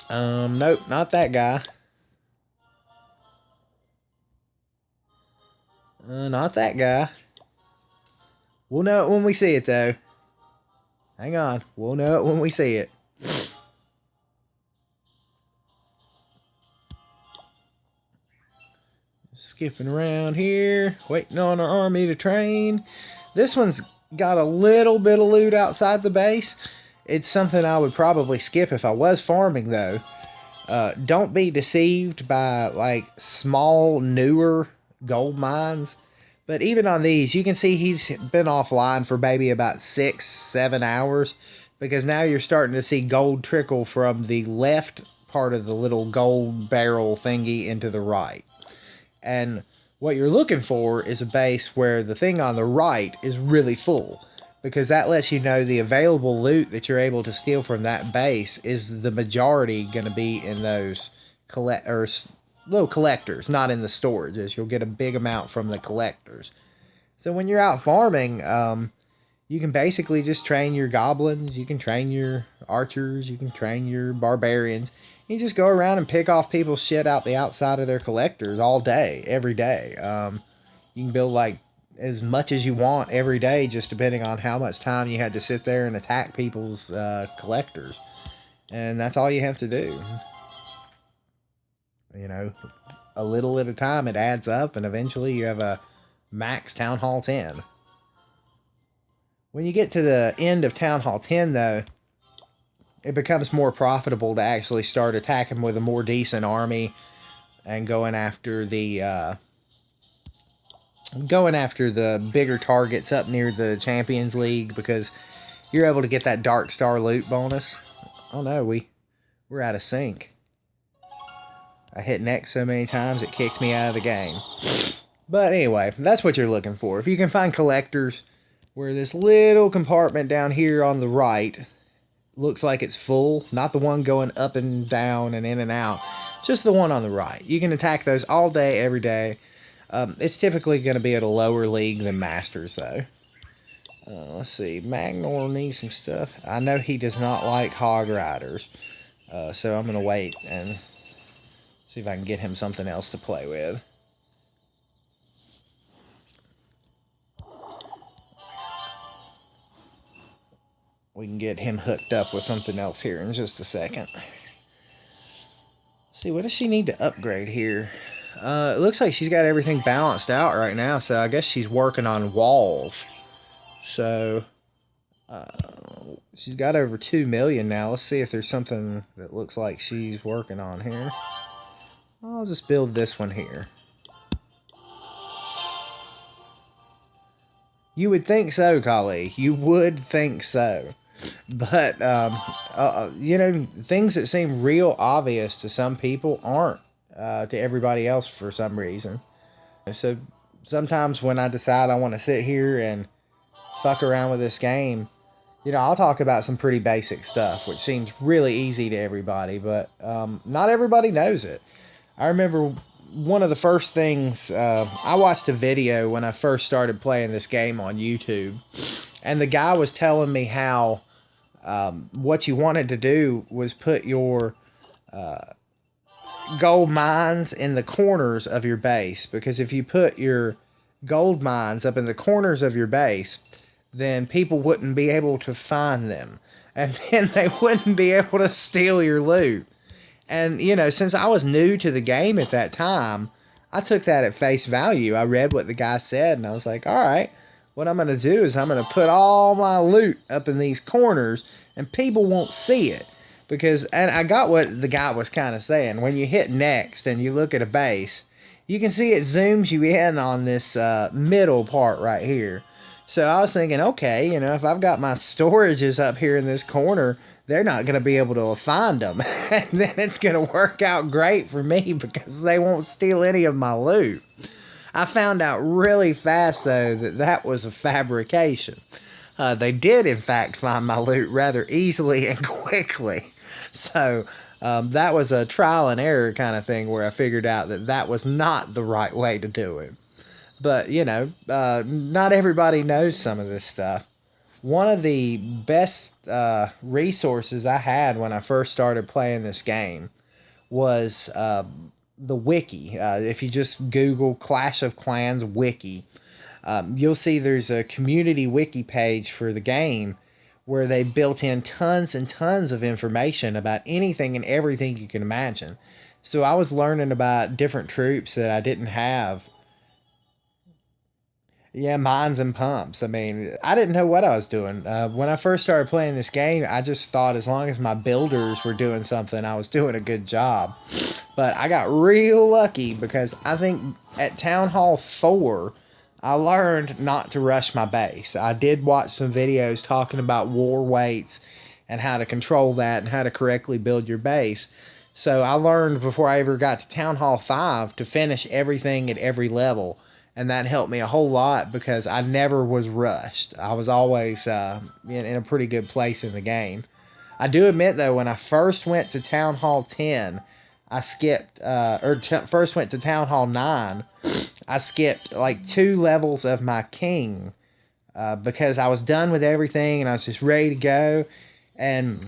Nope, not that guy. Not that guy. We'll know it when we see it, though. Hang on. We'll know it when we see it. Skipping around here, waiting on our army to train. This one's got a little bit of loot outside the base. It's something I would probably skip if I was farming, though. Don't be deceived by, like, small, newer gold mines. But even on these, you can see he's been offline for maybe about 6-7 hours. Because now you're starting to see gold trickle from the left part of the little gold barrel thingy into the right. And what you're looking for is a base where the thing on the right is really full, because that lets you know the available loot that you're able to steal from that base is the majority going to be in those little collectors, not in the storages. You'll get a big amount from the collectors. So when you're out farming, you can basically just train your goblins, you can train your archers, you can train your barbarians. You just go around and pick off people's shit out the outside of their collectors all day, every day. You can build like as much as you want every day, just depending on how much time you had to sit there and attack people's collectors. And that's all you have to do. You know, a little at a time, it adds up, and eventually you have a max Town Hall 10. When you get to the end of Town Hall 10, though, it becomes more profitable to actually start attacking with a more decent army and going after the bigger targets up near the Champions League, because you're able to get that Dark Star loot bonus. Oh no, we're out of sync. I hit next so many times it kicked me out of the game. But anyway, that's what you're looking for. If you can find collectors where this little compartment down here on the right looks like it's full, not the one going up and down and in and out, just the one on the right. You can attack those all day, every day. It's typically going to be at a lower league than Masters, though. Let's see. Magnor needs some stuff. I know he does not like Hog Riders, so I'm going to wait and see if I can get him something else to play with. We can get him hooked up with something else here in just a second. See, what does she need to upgrade here? It looks like she's got everything balanced out right now, so I guess she's working on walls. So, she's got over 2 million now. Let's see if there's something that looks like she's working on here. I'll just build this one here. You would think so, Kali. You would think so. But, you know, things that seem real obvious to some people aren't to everybody else for some reason. So sometimes when I decide I want to sit here and fuck around with this game, I'll talk about some pretty basic stuff, which seems really easy to everybody, but not everybody knows it. I remember one of the first things, I watched a video when I first started playing this game on YouTube, and the guy was telling me how what you wanted to do was put your gold mines in the corners of your base, because if you put your gold mines up in the corners of your base, then people wouldn't be able to find them, and then they wouldn't be able to steal your loot. And since I was new to the game at that time, I took that at face value. I read what the guy said, and I was like, all right, what I'm going to do is I'm going to put all my loot up in these corners, and people won't see it. And I got what the guy was kind of saying. When you hit next and you look at a base, you can see it zooms you in on this middle part right here. So I was thinking, okay, if I've got my storages up here in this corner, they're not going to be able to find them. And then it's going to work out great for me because they won't steal any of my loot. I found out really fast, though, that was a fabrication. They did, in fact, find my loot rather easily and quickly. So that was a trial and error kind of thing where I figured out that was not the right way to do it. But, not everybody knows some of this stuff. One of the best resources I had when I first started playing this game was the wiki. If you just Google Clash of Clans wiki, you'll see there's a community wiki page for the game where they built in tons and tons of information about anything and everything you can imagine. So I was learning about different troops that I didn't have. Yeah, mines and pumps. I mean, I didn't know what I was doing. When I first started playing this game, I just thought as long as my builders were doing something, I was doing a good job. But I got real lucky because I think at Town Hall 4, I learned not to rush my base. I did watch some videos talking about war weights and how to control that and how to correctly build your base. So I learned before I ever got to Town Hall 5 to finish everything at every level. And that helped me a whole lot because I never was rushed. I was always in a pretty good place in the game. I do admit, though, when I first went to Town Hall 10, I skipped, first went to Town Hall 9, I skipped like 2 levels of my king because I was done with everything and I was just ready to go. And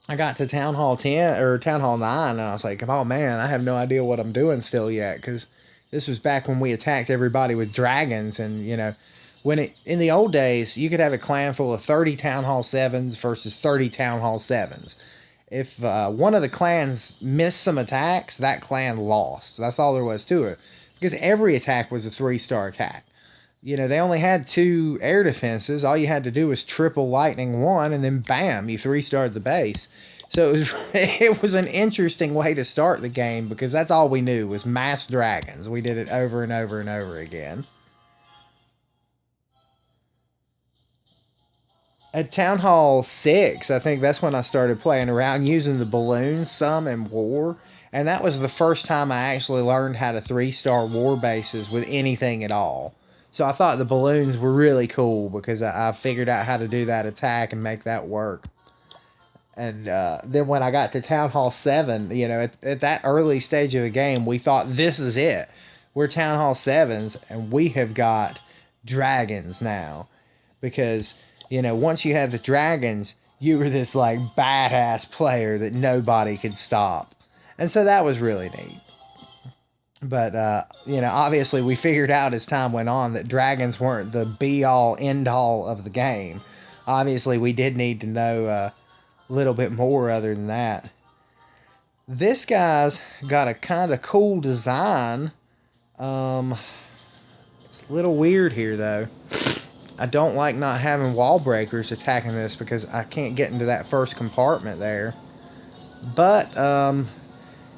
I got to Town Hall 10 or Town Hall 9 and I was like, oh man, I have no idea what I'm doing still yet, because this was back when we attacked everybody with dragons. And in the old days, you could have a clan full of 30 Town Hall 7s versus 30 Town Hall 7s. If one of the clans missed some attacks, that clan lost. That's all there was to it, because every attack was a 3-star attack. They only had 2 air defenses. All you had to do was triple lightning 1, and then bam, you 3-starred the base. So it was an interesting way to start the game, because that's all we knew was mass dragons. We did it over and over and over again. At Town Hall 6, I think that's when I started playing around using the balloons some in war. And that was the first time I actually learned how to 3-star war bases with anything at all. So I thought the balloons were really cool because I figured out how to do that attack and make that work. And then when I got to Town Hall 7, at that early stage of the game, we thought this is it. We're Town Hall 7s and we have got dragons now. Because once you had the dragons, you were this like badass player that nobody could stop. And so that was really neat. But, obviously we figured out as time went on that dragons weren't the be-all, end-all of the game. Obviously we did need to know a little bit more other than that. This guy's got a kind of cool design. It's a little weird here, though. I don't like not having wall breakers attacking this because I can't get into that first compartment there. But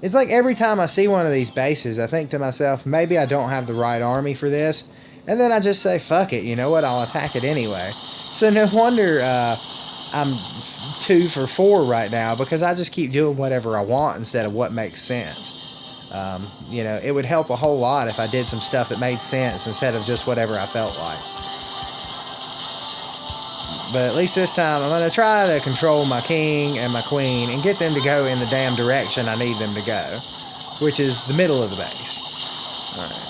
it's like every time I see one of these bases, I think to myself, maybe I don't have the right army for this. And then I just say, fuck it, you know what, I'll attack it anyway. So no wonder I'm 2 for 4 right now, because I just keep doing whatever I want instead of what makes sense. You know, it would help a whole lot if I did some stuff that made sense instead of just whatever I felt like. But at least this time, I'm going to try to control my king and my queen and get them to go in the damn direction I need them to go, which is the middle of the base. Alright.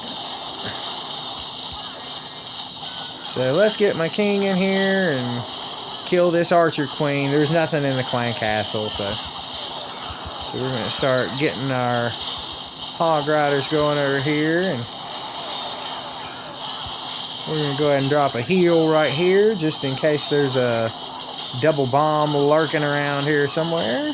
So let's get my king in here and kill this archer queen. There's nothing in the clan castle, so we're going to start getting our hog riders going over here, and we're going to go ahead and drop a heal right here just in case there's a double bomb lurking around here somewhere.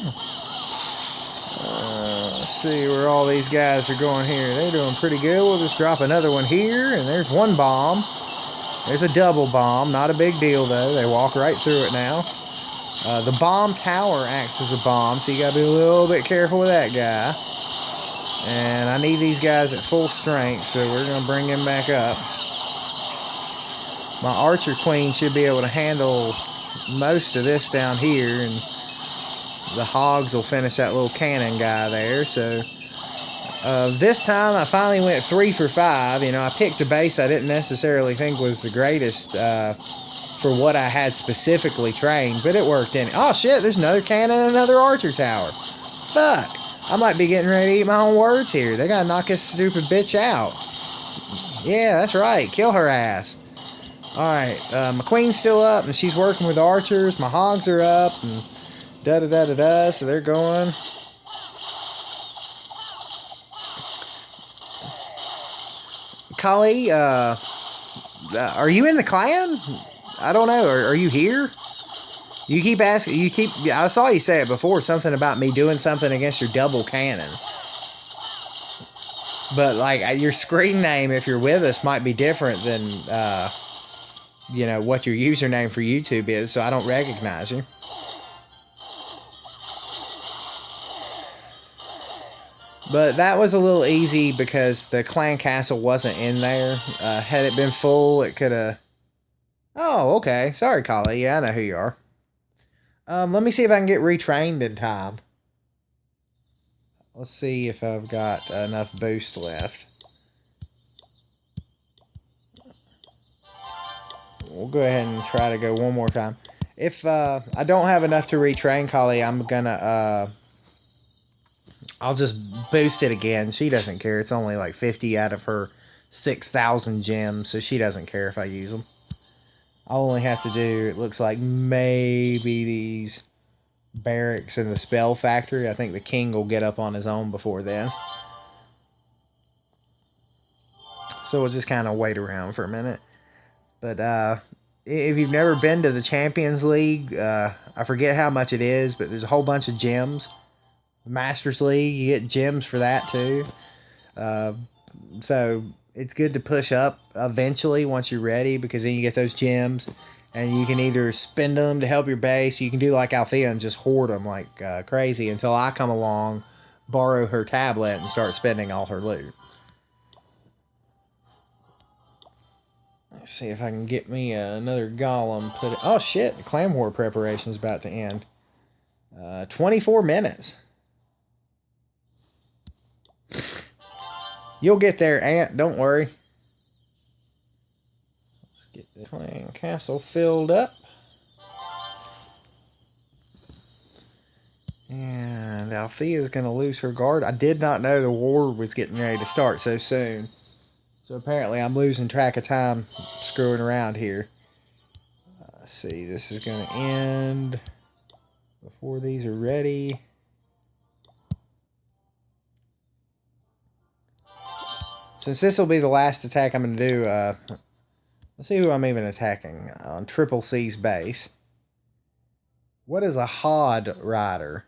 Let's see where all these guys are going here. They're doing pretty good. We'll just drop another one here, and there's one bomb. There's a double bomb. Not a big deal, though. They walk right through it now. The bomb tower acts as a bomb, so you got to be a little bit careful with that guy. And I need these guys at full strength, so we're going to bring him back up. My archer queen should be able to handle most of this down here, and the hogs will finish that little cannon guy there. So this time I finally went 3 for 5. You know, I picked a base I didn't necessarily think was the greatest for what I had specifically trained, but it worked in. Oh shit, there's another cannon and another archer tower. Fuck. I might be getting ready to eat my own words here. They gotta knock this stupid bitch out. Yeah, that's right. Kill her ass. Alright, my queen's still up, and she's working with archers. My hogs are up, and da-da-da-da-da, so they're going. Kali, are you in the clan? I don't know. Are you here? You keep asking, I saw you say it before, something about me doing something against your double cannon. But, like, your screen name, if you're with us, might be different than, you know, what your username for YouTube is, so I don't recognize you. But that was a little easy because the clan castle wasn't in there. Had it been full, it could have... Oh, okay. Sorry, Kali. Yeah, I know who you are. Let me see if I can get retrained in time. Let's see if I've got enough boost left. We'll go ahead and try to go one more time. If I don't have enough to retrain Kali, I'm gonna I'll just boost it again. She doesn't care. It's only like 50 out of her 6,000 gems, so she doesn't care if I use them. I'll only have to do, it looks like, maybe these barracks in the spell factory. I think the king will get up on his own before then. So we'll just kind of wait around for a minute. But if you've never been to the Champions League, I forget how much it is, but there's a whole bunch of gems. The Masters League, you get gems for that too. So it's good to push up eventually once you're ready, because then you get those gems and you can either spend them to help your base. You can do like Althea and just hoard them like crazy until I come along, borrow her tablet, and start spending all her loot. Let's see if I can get me another golem. Oh shit, the clan war preparation is about to end. 24 minutes. You'll get there, Ant. Don't worry. Let's get this clan castle filled up. And Althea's going to lose her guard. I did not know the war was getting ready to start so soon. So apparently I'm losing track of time screwing around here. Let's see. This is going to end before these are ready. Since this will be the last attack I'm going to do, let's see who I'm even attacking on Triple C's base. What is a Hod Rider?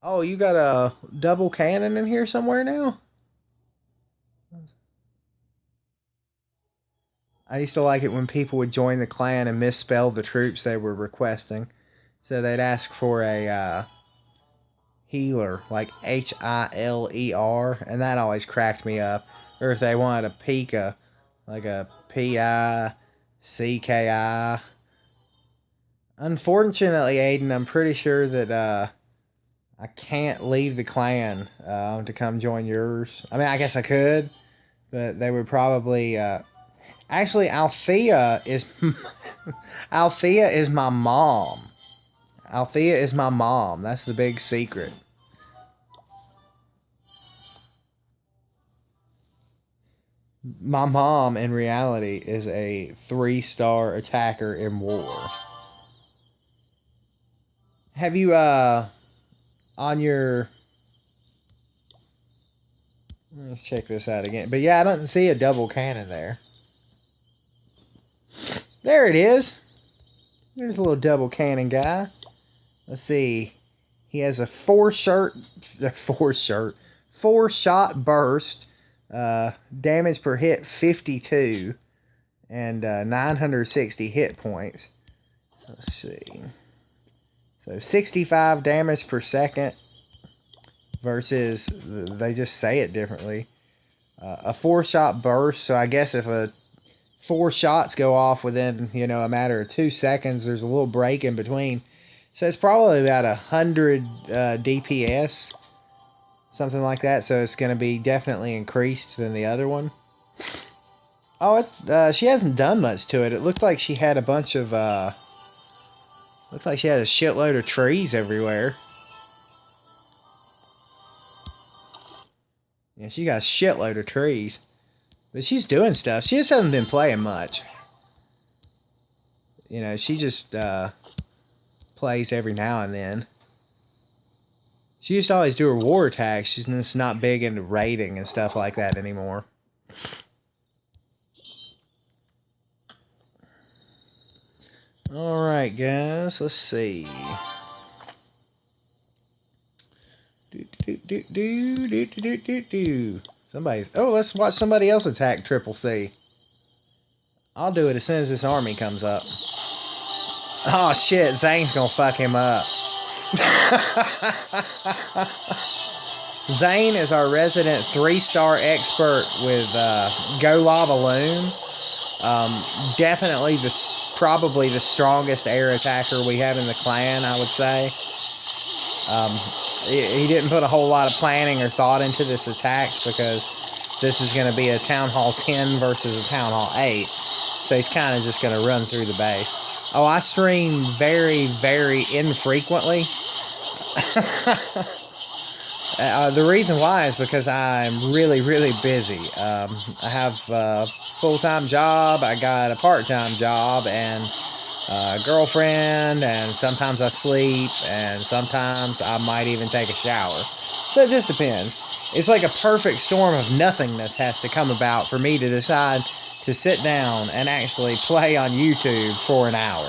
Oh, you got a double cannon in here somewhere now? I used to like it when people would join the clan and misspell the troops they were requesting. So they'd ask for a healer, like Hiler, and that always cracked me up. Or if they wanted a Pika, like a Picki. Unfortunately, Aiden, I'm pretty sure that I can't leave the clan to come join yours. I mean, I guess I could, but they would probably. Actually, Althea is Althea is my mom. Althea is my mom. That's the big secret. My mom, in reality, is a 3-star attacker in war. Have you, on your... Let's check this out again. But yeah, I don't see a double cannon there. There it is. There's a little double cannon guy. Let's see. He has a 4-shot burst. Damage per hit 52. And 960 hit points. Let's see. So 65 damage per second. Versus, they just say it differently. A 4-shot burst. So I guess if 4 shots go off within, a matter of 2 seconds, there's a little break in between. So it's probably about 100 DPS. Something like that. So it's going to be definitely increased than the other one. Oh, it's she hasn't done much to it. It looked like she had a bunch of... looks like she had a shitload of trees everywhere. Yeah, she got a shitload of trees. But she's doing stuff. She just hasn't been playing much. She just plays every now and then. She used to always do her war attacks. She's just not big into raiding and stuff like that anymore. Alright, guys. Let's see. Let's watch somebody else attack Triple C. I'll do it as soon as this army comes up. Oh shit, Zane's gonna fuck him up. Zane is our resident 3-star expert with Go Lava Loon. Definitely probably the strongest air attacker we have in the clan, I would say. He didn't put a whole lot of planning or thought into this attack because this is going to be a Town Hall 10 versus a Town Hall 8. So he's kind of just going to run through the base. Oh, I stream very, very infrequently. The reason why is because I'm really, really busy. I have a full-time job, I got a part-time job, and a girlfriend, and sometimes I sleep, and sometimes I might even take a shower. So it just depends. It's like a perfect storm of nothingness has to come about for me to decide to sit down and actually play on YouTube for an hour.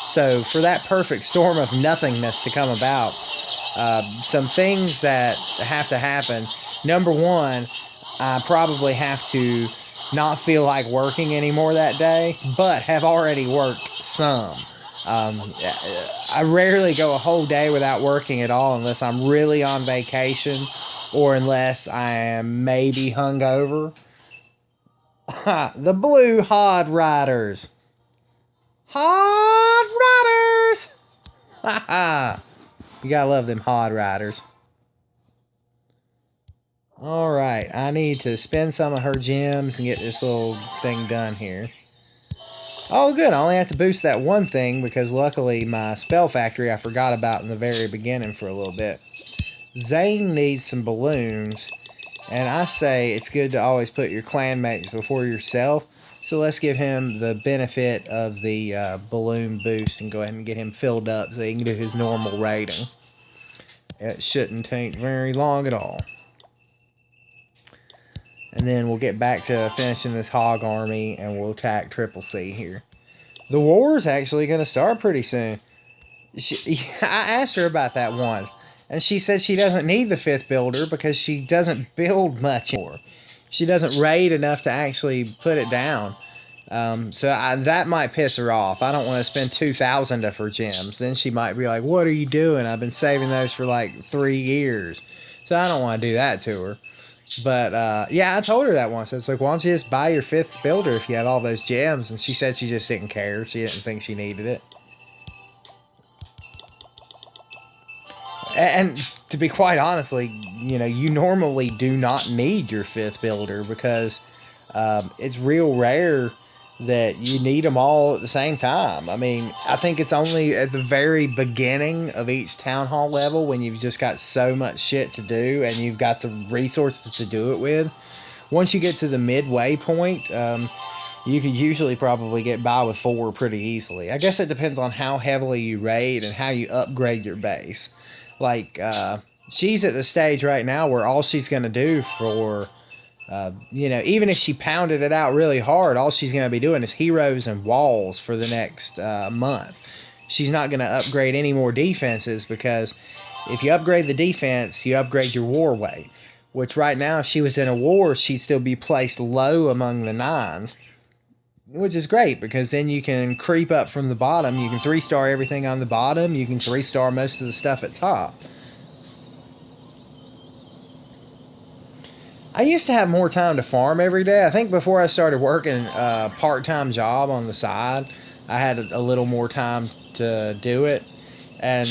So for that perfect storm of nothingness to come about, some things that have to happen. Number one, I probably have to not feel like working anymore that day, but have already worked some. I rarely go a whole day without working at all unless I'm really on vacation or unless I am maybe hungover. The Blue Hod Riders. Hod Riders! You gotta love them Hod Riders. Alright, I need to spend some of her gems and get this little thing done here. Oh, good. I only have to boost that one thing because luckily my spell factory I forgot about in the very beginning for a little bit. Zane needs some balloons, and I say it's good to always put your clanmates before yourself. So let's give him the benefit of the balloon boost and go ahead and get him filled up so he can do his normal raiding. It shouldn't take very long at all. And then we'll get back to finishing this hog army and we'll attack Triple C here. The war is actually going to start pretty soon. I asked her about that once, and she said she doesn't need the 5th builder because she doesn't build much more. She doesn't raid enough to actually put it down. So that might piss her off. I don't want to spend 2,000 of her gems. Then she might be like, what are you doing? I've been saving those for like 3 years. So I don't want to do that to her. But, yeah, I told her that once. It's like, why don't you just buy your 5th builder if you had all those gems? And she said she just didn't care. She didn't think she needed it. And to be quite honestly, you normally do not need your 5th builder because it's real rare that you need them all at the same time. I mean, I think it's only at the very beginning of each town hall level when you've just got so much shit to do and you've got the resources to do it with. Once you get to the midway point, you could usually probably get by with 4 pretty easily. I guess it depends on how heavily you raid and how you upgrade your base. Like, she's at the stage right now where all she's going to do for, even if she pounded it out really hard, all she's going to be doing is heroes and walls for the next month. She's not going to upgrade any more defenses because if you upgrade the defense, you upgrade your war weight. Which right now, if she was in a war, she'd still be placed low among the 9s. Which is great because then you can creep up from the bottom. You can 3-star everything on the bottom. You can 3-star most of the stuff at top. I used to have more time to farm every day. I think before I started working a part-time job on the side, I had a little more time to do it. And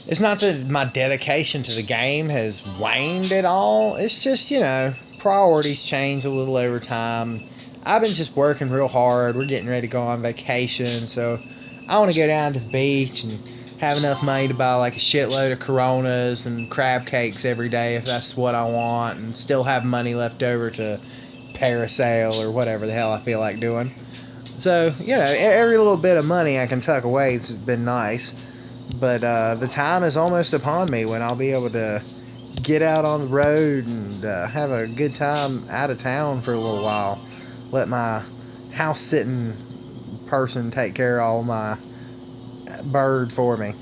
it's not that my dedication to the game has waned at all. It's just, priorities change a little over time. I've been just working real hard. We're getting ready to go on vacation, so I want to go down to the beach and have enough money to buy like a shitload of Coronas and crab cakes every day if that's what I want, and still have money left over to parasail or whatever the hell I feel like doing. So, every little bit of money I can tuck away has been nice, but the time is almost upon me when I'll be able to get out on the road and have a good time out of town for a little while. Let my house-sitting person take care of all my bird for me.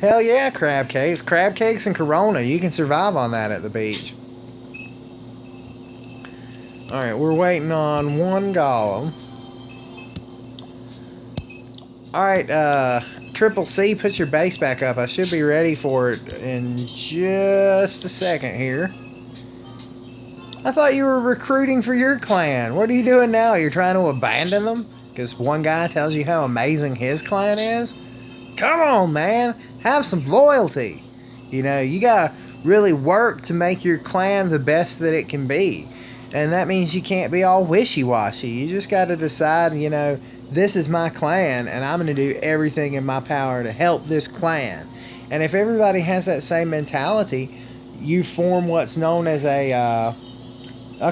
Hell yeah, crab cakes. Crab cakes and Corona. You can survive on that at the beach. Alright, we're waiting on one golem. Alright, Triple C, put your base back up. I should be ready for it in just a second here. I thought you were recruiting for your clan. What are you doing now? You're trying to abandon them? Because one guy tells you how amazing his clan is? Come on, man. Have some loyalty. You gotta really work to make your clan the best that it can be. And that means you can't be all wishy-washy. You just gotta decide, this is my clan, and I'm going to do everything in my power to help this clan. And if everybody has that same mentality, you form what's known as a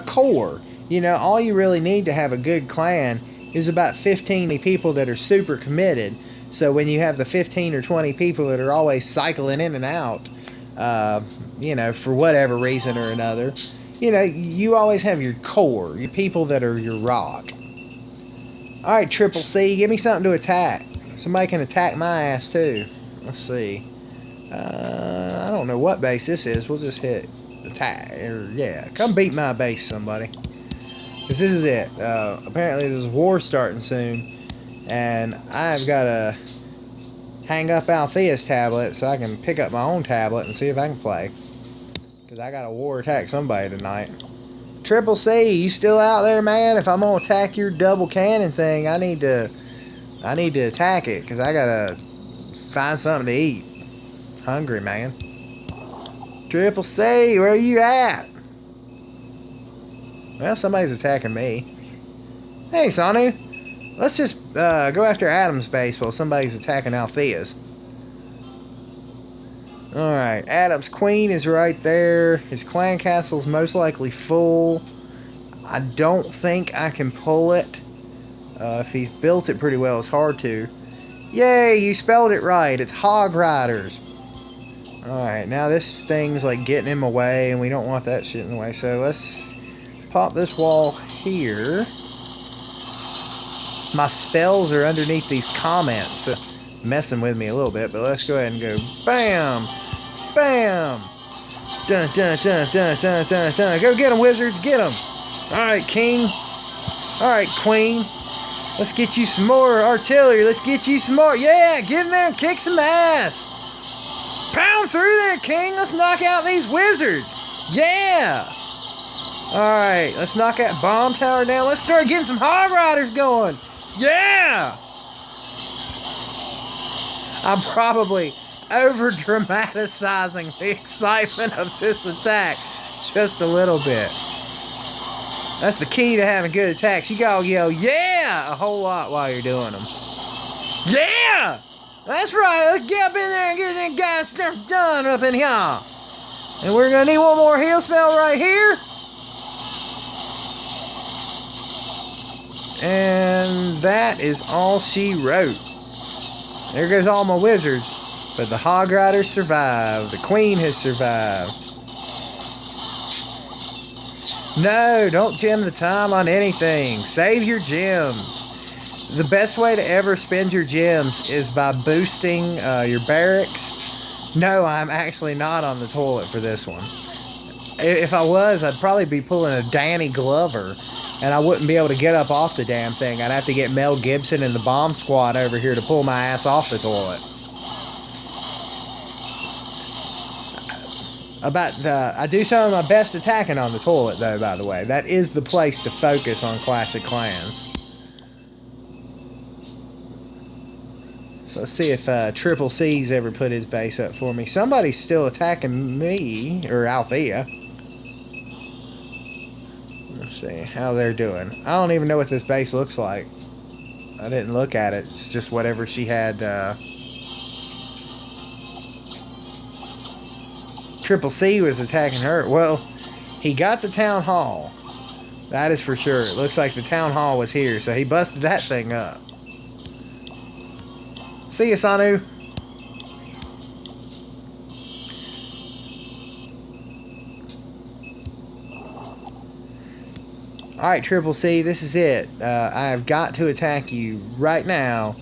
core. All you really need to have a good clan is about 15 people that are super committed. So when you have the 15 or 20 people that are always cycling in and out, for whatever reason or another, you always have your core, your people that are your rock. Alright, Triple C, give me something to attack. Somebody can attack my ass too. Let's see. I don't know what base this is. We'll just hit attack. Yeah, come beat my base, somebody. Because this is it. Apparently there's a war starting soon. And I've got to hang up Althea's tablet so I can pick up my own tablet and see if I can play. Because I got to war attack somebody tonight. Triple C, you still out there, man? If I'm gonna attack your double cannon thing, I need to attack it because I gotta find something to eat. Hungry, man. Triple C, where are you at? Well, somebody's attacking me. Hey, Sonu, let's just go after Adam's base while somebody's attacking Althea's. Alright, Adam's queen is right there. His clan castle's most likely full. I don't think I can pull it. If he's built it pretty well, it's hard to. Yay, you spelled it right. It's Hog Riders. Alright, now this thing's like getting in my way, and we don't want that shit in the way. So let's pop this wall here. My spells are underneath these comments. So messing with me a little bit, but let's go ahead and go BAM! BAM! Dun dun dun dun dun dun dun. Go get them, wizards, get them! Alright, king. Alright, queen. Let's get you some more artillery. Let's get you some more. Yeah, get in there and kick some ass. Pound through there, king. Let's knock out these wizards. Yeah! Alright, let's knock that bomb tower down. Let's start getting some hog riders going. Yeah! I'm probably over-dramatizing the excitement of this attack just a little bit. That's the key to having good attacks. You gotta yell, yeah, a whole lot while you're doing them. Yeah! That's right. Let's get up in there and get that guy's stuff done up in here. And we're gonna need one more heal spell right here. And that is all she wrote. There goes all my wizards. But the Hog Riders survived. The Queen has survived. No, don't gem the time on anything. Save your gems. The best way to ever spend your gems is by boosting your barracks. No, I'm actually not on the toilet for this one. If I was, I'd probably be pulling a Danny Glover, and I wouldn't be able to get up off the damn thing. I'd have to get Mel Gibson and the bomb squad over here to pull my ass off the toilet. I do some of my best attacking on the toilet, though, by the way. That is the place to focus on Clash of Clans. So let's see if Triple C's ever put his base up for me. Somebody's still attacking me, or Althea. Let's see how they're doing. I don't even know what this base looks like. I didn't look at it. It's just whatever she had. Triple C was attacking her. Well, he got the town hall. That is for sure. It looks like the town hall was here, so he busted that thing up. See ya, Sanu. Alright, Triple C, this is it. I've got to attack you right now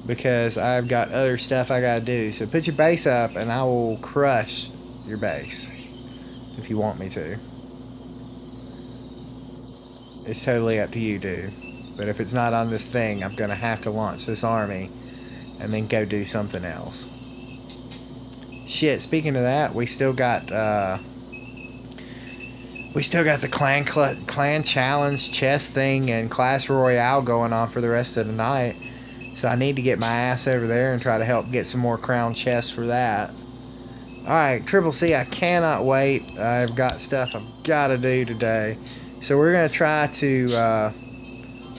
because I've got other stuff I gotta do. So put your base up and I will crush your base if you want me to. It's totally up to you, dude. But if it's not on this thing, I'm gonna have to launch this army and then go do something else. Shit, speaking of that, we still got the clan challenge chess thing and Clash Royale going on for the rest of the night. So I need to get my ass over there and try to help get some more crown chests for that. Alright, Triple C, I cannot wait. I've got stuff I've got to do today. So we're going to try to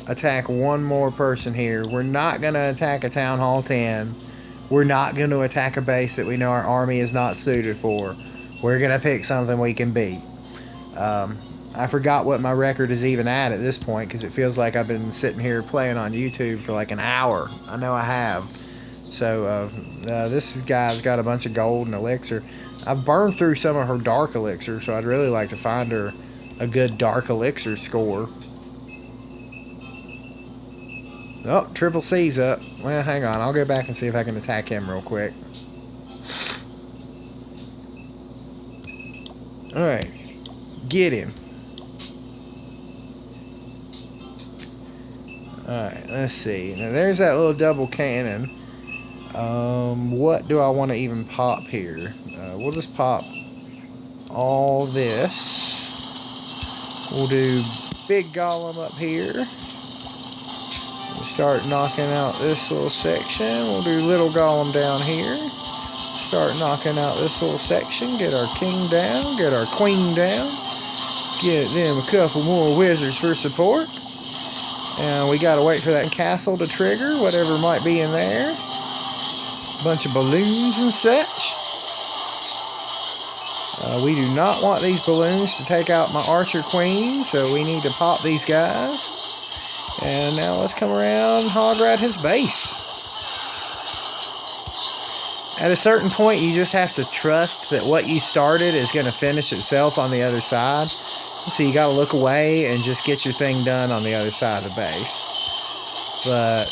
attack one more person here. We're not going to attack a Town Hall 10. We're not going to attack a base that we know our army is not suited for. We're going to pick something we can beat. I forgot what my record is even at this point because it feels like I've been sitting here playing on YouTube for like an hour. I know I have. So this guy's got a bunch of gold and elixir. I've burned through some of her dark elixir, so I'd really like to find her a good dark elixir score. Oh, Triple C's up. Well, hang on. I'll go back and see if I can attack him real quick. Alright. Get him. Alright, let's see. Now, there's that little double cannon. What do I want to even pop here? We'll just pop all this. We'll do big golem up here. We'll start knocking out this little section. We'll do little golem down here. Start knocking out this little section. Get our king down. Get our queen down. Get them a couple more wizards for support. And we gotta wait for that castle to trigger, whatever might be in there. Bunch of balloons and such. We do not want these balloons to take out my archer queen, so we need to pop these guys. And now let's come around and hog ride his base. At a certain point, you just have to trust that what you started is going to finish itself on the other side. So you got to look away and just get your thing done on the other side of the base. But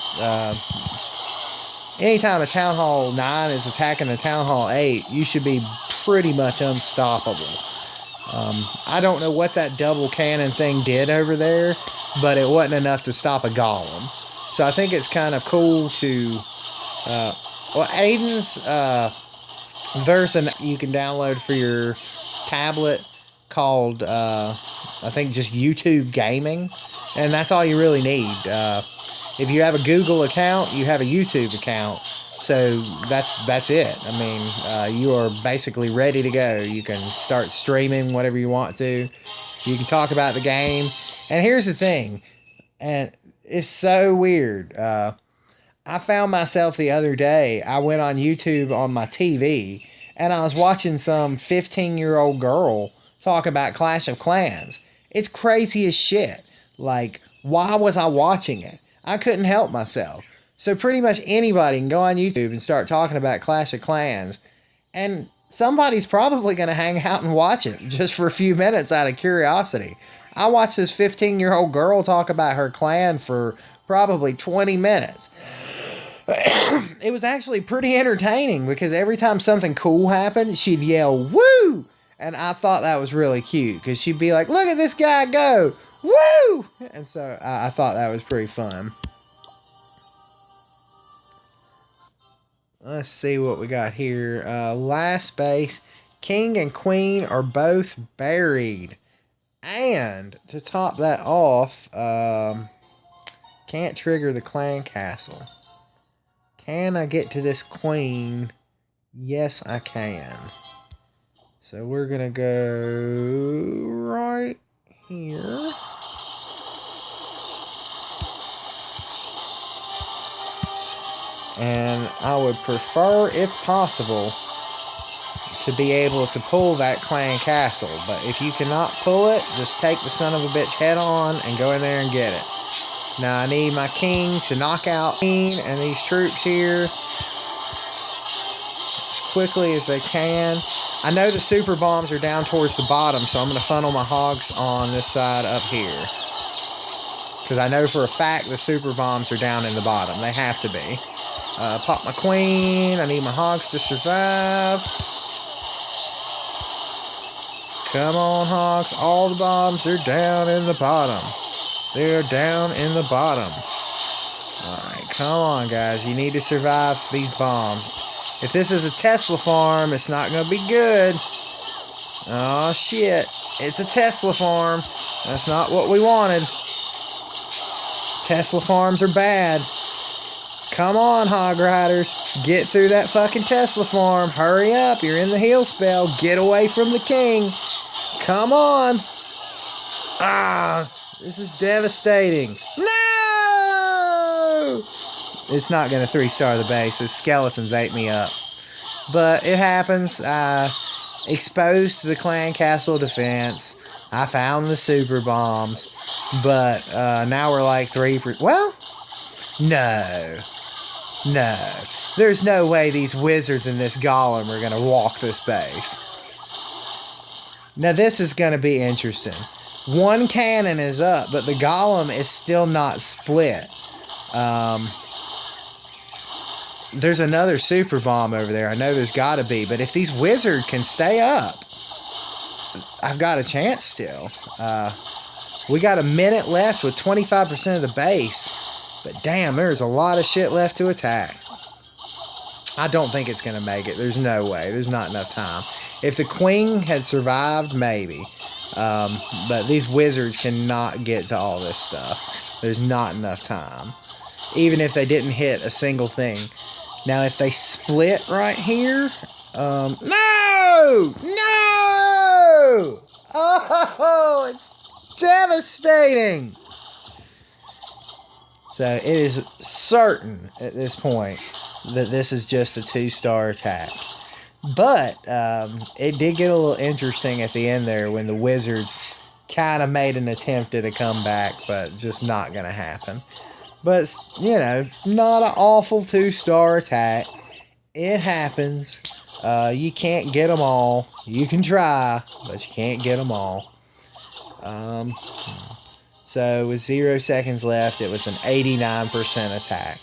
anytime a Town Hall 9 is attacking a Town Hall 8, you should be pretty much unstoppable. I don't know what that double cannon thing did over there, but it wasn't enough to stop a golem. So I think it's kind of cool to... well, Aiden's... there's an you can download for your tablet called, I think, just YouTube Gaming. And that's all you really need. If you have a Google account, you have a YouTube account. So that's it. I mean, you are basically ready to go. You can start streaming whatever you want to. You can talk about the game. And here's the thing, and it's so weird. I found myself the other day, I went on YouTube on my TV, and I was watching some 15-year-old girl talk about Clash of Clans. It's crazy as shit. Like, why was I watching it? I couldn't help myself. So pretty much anybody can go on YouTube and start talking about Clash of Clans, and somebody's probably going to hang out and watch it just for a few minutes out of curiosity. I watched this 15-year-old girl talk about her clan for probably 20 minutes. It was actually pretty entertaining because every time something cool happened, she'd yell, "Woo!" And I thought that was really cute because she'd be like, "Look at this guy go! Woo!" And so I thought that was pretty fun. Let's see what we got here. Last base, King and Queen are both buried. And to top that off, can't trigger the clan castle. Can I get to this queen? Yes, I can. So we're going to go right here. And I would prefer, if possible, to be able to pull that clan castle. But if you cannot pull it, just take the son of a bitch head on and go in there and get it. Now I need my king to knock out Queen and these troops here as quickly as they can. I know the super bombs are down towards the bottom, so I'm going to funnel my hogs on this side up here. Because I know for a fact the super bombs are down in the bottom. They have to be. Pop my queen. I need my hogs to survive. Come on, hogs. All the bombs are down in the bottom. They're down in the bottom. Alright, come on, guys. You need to survive these bombs. If this is a Tesla farm, it's not going to be good. Oh, shit. It's a Tesla farm. That's not what we wanted. Tesla farms are bad. Come on, hog riders. Get through that fucking Tesla farm. Hurry up. You're in the heal spell. Get away from the king. Come on. Ah, this is devastating. No! It's not going to 3-star the base. Those skeletons ate me up. But it happens. I exposed the clan castle defense. I found the super bombs. But now we're like 3 for... Well, no. No. There's no way these wizards and this golem are going to walk this base. Now this is going to be interesting. One cannon is up, but the golem is still not split. There's another super bomb over there. I know there's got to be, but if these wizards can stay up, I've got a chance still. We got a minute left with 25% of the base, but damn, there's a lot of shit left to attack. I don't think it's going to make it. There's no way. There's not enough time. If the queen had survived, maybe. But these wizards cannot get to all this stuff. There's not enough time. Even if they didn't hit a single thing. Now, if they split right here... no! No! Oh, it's devastating! So, it is certain at this point that this is just a 2-star attack. But it did get a little interesting at the end there when the wizards kind of made an attempt at a comeback, but just not going to happen. But, you know, not an awful 2-star attack. It happens. You can't get them all. You can try, but you can't get them all. So with 0 seconds left, it was an 89% attack.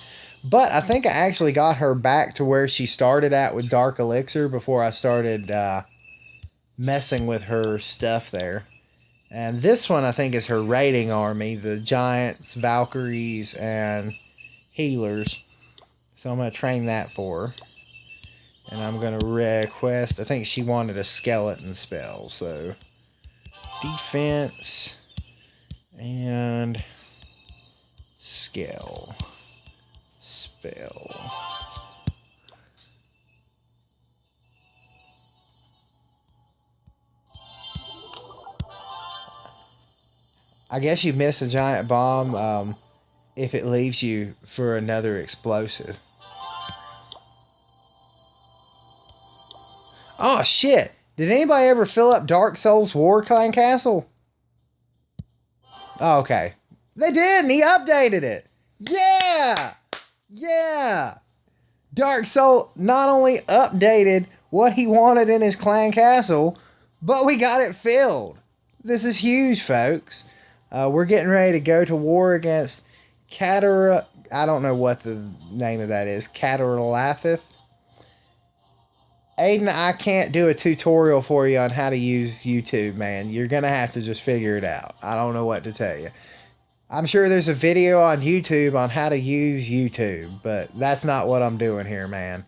But I think I actually got her back to where she started at with Dark Elixir before I started messing with her stuff there. And this one I think is her raiding army, the Giants, Valkyries, and Healers. So I'm going to train that for her. And I'm going to request, I think she wanted a skeleton spell. So defense and skill. Spell. I guess you miss a giant bomb if it leaves you for another explosive. Oh, shit. Did anybody ever fill up Dark Souls War Clan Castle? Oh, okay. They did, and he updated it. Yeah! Yeah! Dark Soul not only updated what he wanted in his clan castle, but we got it filled. This is huge, folks. We're getting ready to go to war against Catara. I don't know what the name of that is. Cataralathith. Aiden, I can't do a tutorial for you on how to use YouTube, man. You're going to have to just figure it out. I don't know what to tell you. I'm sure there's a video on YouTube on how to use YouTube, but that's not what I'm doing here, man.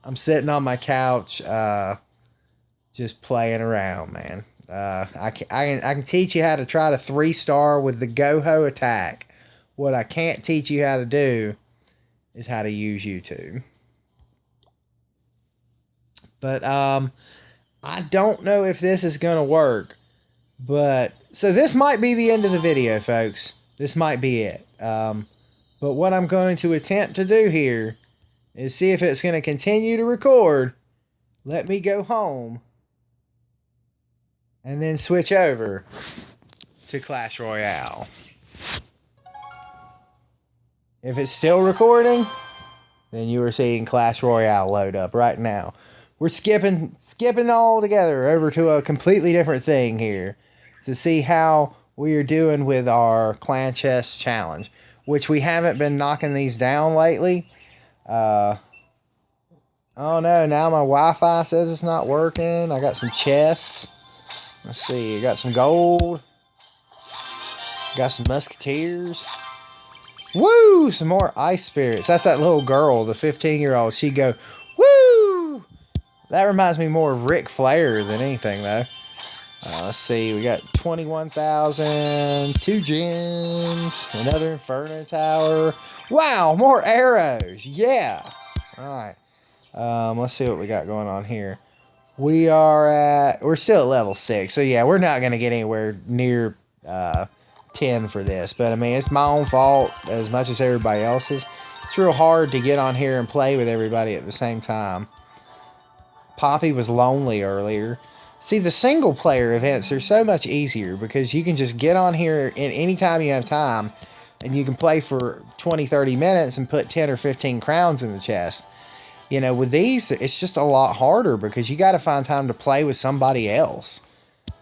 I'm sitting on my couch, just playing around, man. I can teach you how to try to 3-star with the Goho attack. What I can't teach you how to do is how to use YouTube. But I don't know if this is going to work. But so this might be the end of the video, folks. This might be it. But what I'm going to attempt to do here is see if it's going to continue to record. Let me go home. And then switch over to Clash Royale. If it's still recording, then you are seeing Clash Royale load up right now. We're skipping all together over to a completely different thing here to see how we are doing with our clan chest challenge, which we haven't been knocking these down lately. Oh no, now my Wi-Fi says it's not working. I got some chests. Let's see, I got some gold. Got some musketeers. Woo! Some more ice spirits. That's that little girl, the 15-year-old. She'd go, woo! That reminds me more of Ric Flair than anything, though. Let's see, we got 21,000, 2 gems, another Inferno Tower. Wow, more arrows. Yeah. All right. Let's see what we got going on here. We're still at level 6, so yeah, we're not going to get anywhere near 10 for this, but I mean, it's my own fault as much as everybody else's. It's real hard to get on here and play with everybody at the same time. Poppy was lonely earlier. See, the single player events are so much easier because you can just get on here anytime you have time and you can play for 20-30 minutes and put 10 or 15 crowns in the chest. You know, with these, it's just a lot harder because you got to find time to play with somebody else.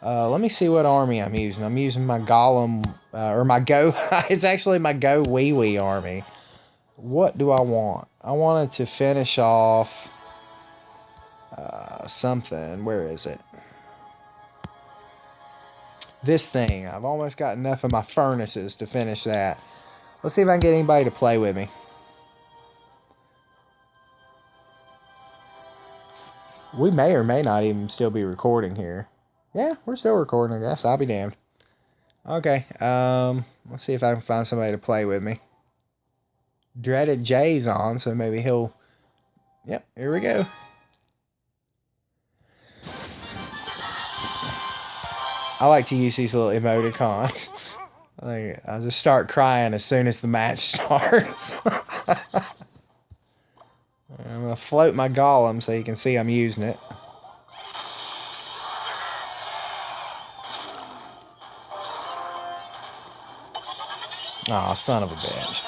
Let me see what army I'm using. I'm using my Golem, or my Go. It's actually my Go Wee Wee army. What do I want? I wanted to finish off something. Where is it? This thing. I've almost got enough of my furnaces to finish that. Let's see if I can get anybody to play with me. We may or may not even still be recording here. Yeah, we're still recording, I guess. I'll be damned. Okay, let's see if I can find somebody to play with me. Dreaded Jay's on, so maybe he'll... Yep, here we go. I like to use these little emoticons. I'll just start crying as soon as the match starts. I'm going to float my golem so you can see I'm using it. Aw, son of a bitch.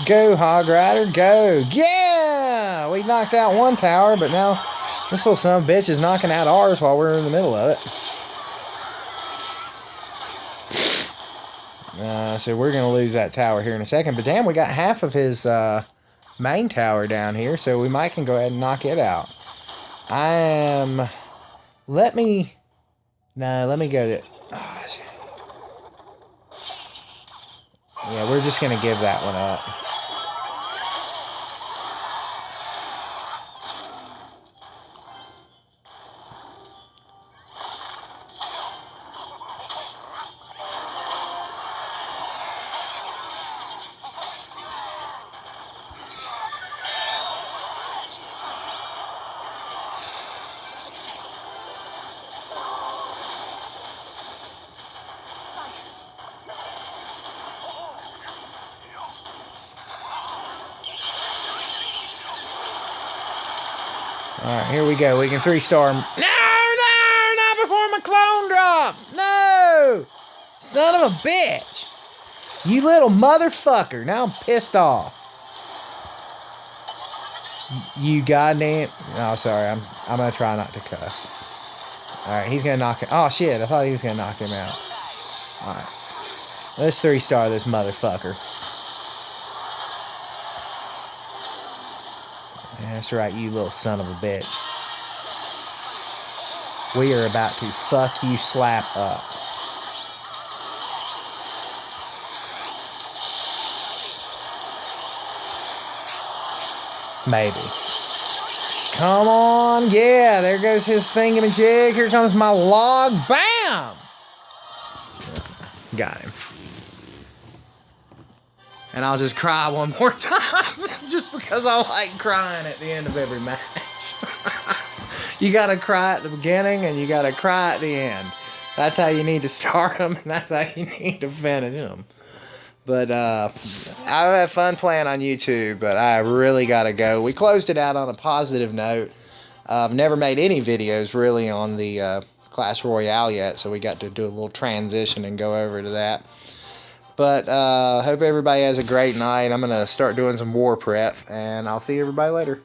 Go, Hog Rider, go. Yeah! We knocked out one tower, but now this little son of a bitch is knocking out ours while we're in the middle of it. So we're going to lose that tower here in a second. But damn, we got half of his main tower down here, so we might can go ahead and knock it out. Let me go to... Yeah, we're just going to give that one up. Alright, here we go. We can 3-star him. No, not before my clone drop. No! Son of a bitch. You little motherfucker. Now I'm pissed off. You goddamn... Oh, sorry. I'm going to try not to cuss. Alright, he's going to knock him... Oh, shit. I thought he was going to knock him out. Alright. Let's 3-star this motherfucker. That's right, you little son of a bitch. We are about to fuck you slap up. Maybe. Come on, yeah, there goes his thingamajig. Here comes my log. Bam! Got him. And I'll just cry one more time, just because I like crying at the end of every match. You gotta cry at the beginning, and you gotta cry at the end. That's how you need to start them, and that's how you need to finish them. But I've had fun playing on YouTube, but I really gotta go. We closed it out on a positive note. I've never made any videos really on the Clash Royale yet, so we got to do a little transition and go over to that. But hope everybody has a great night. I'm going to start doing some war prep, and I'll see everybody later.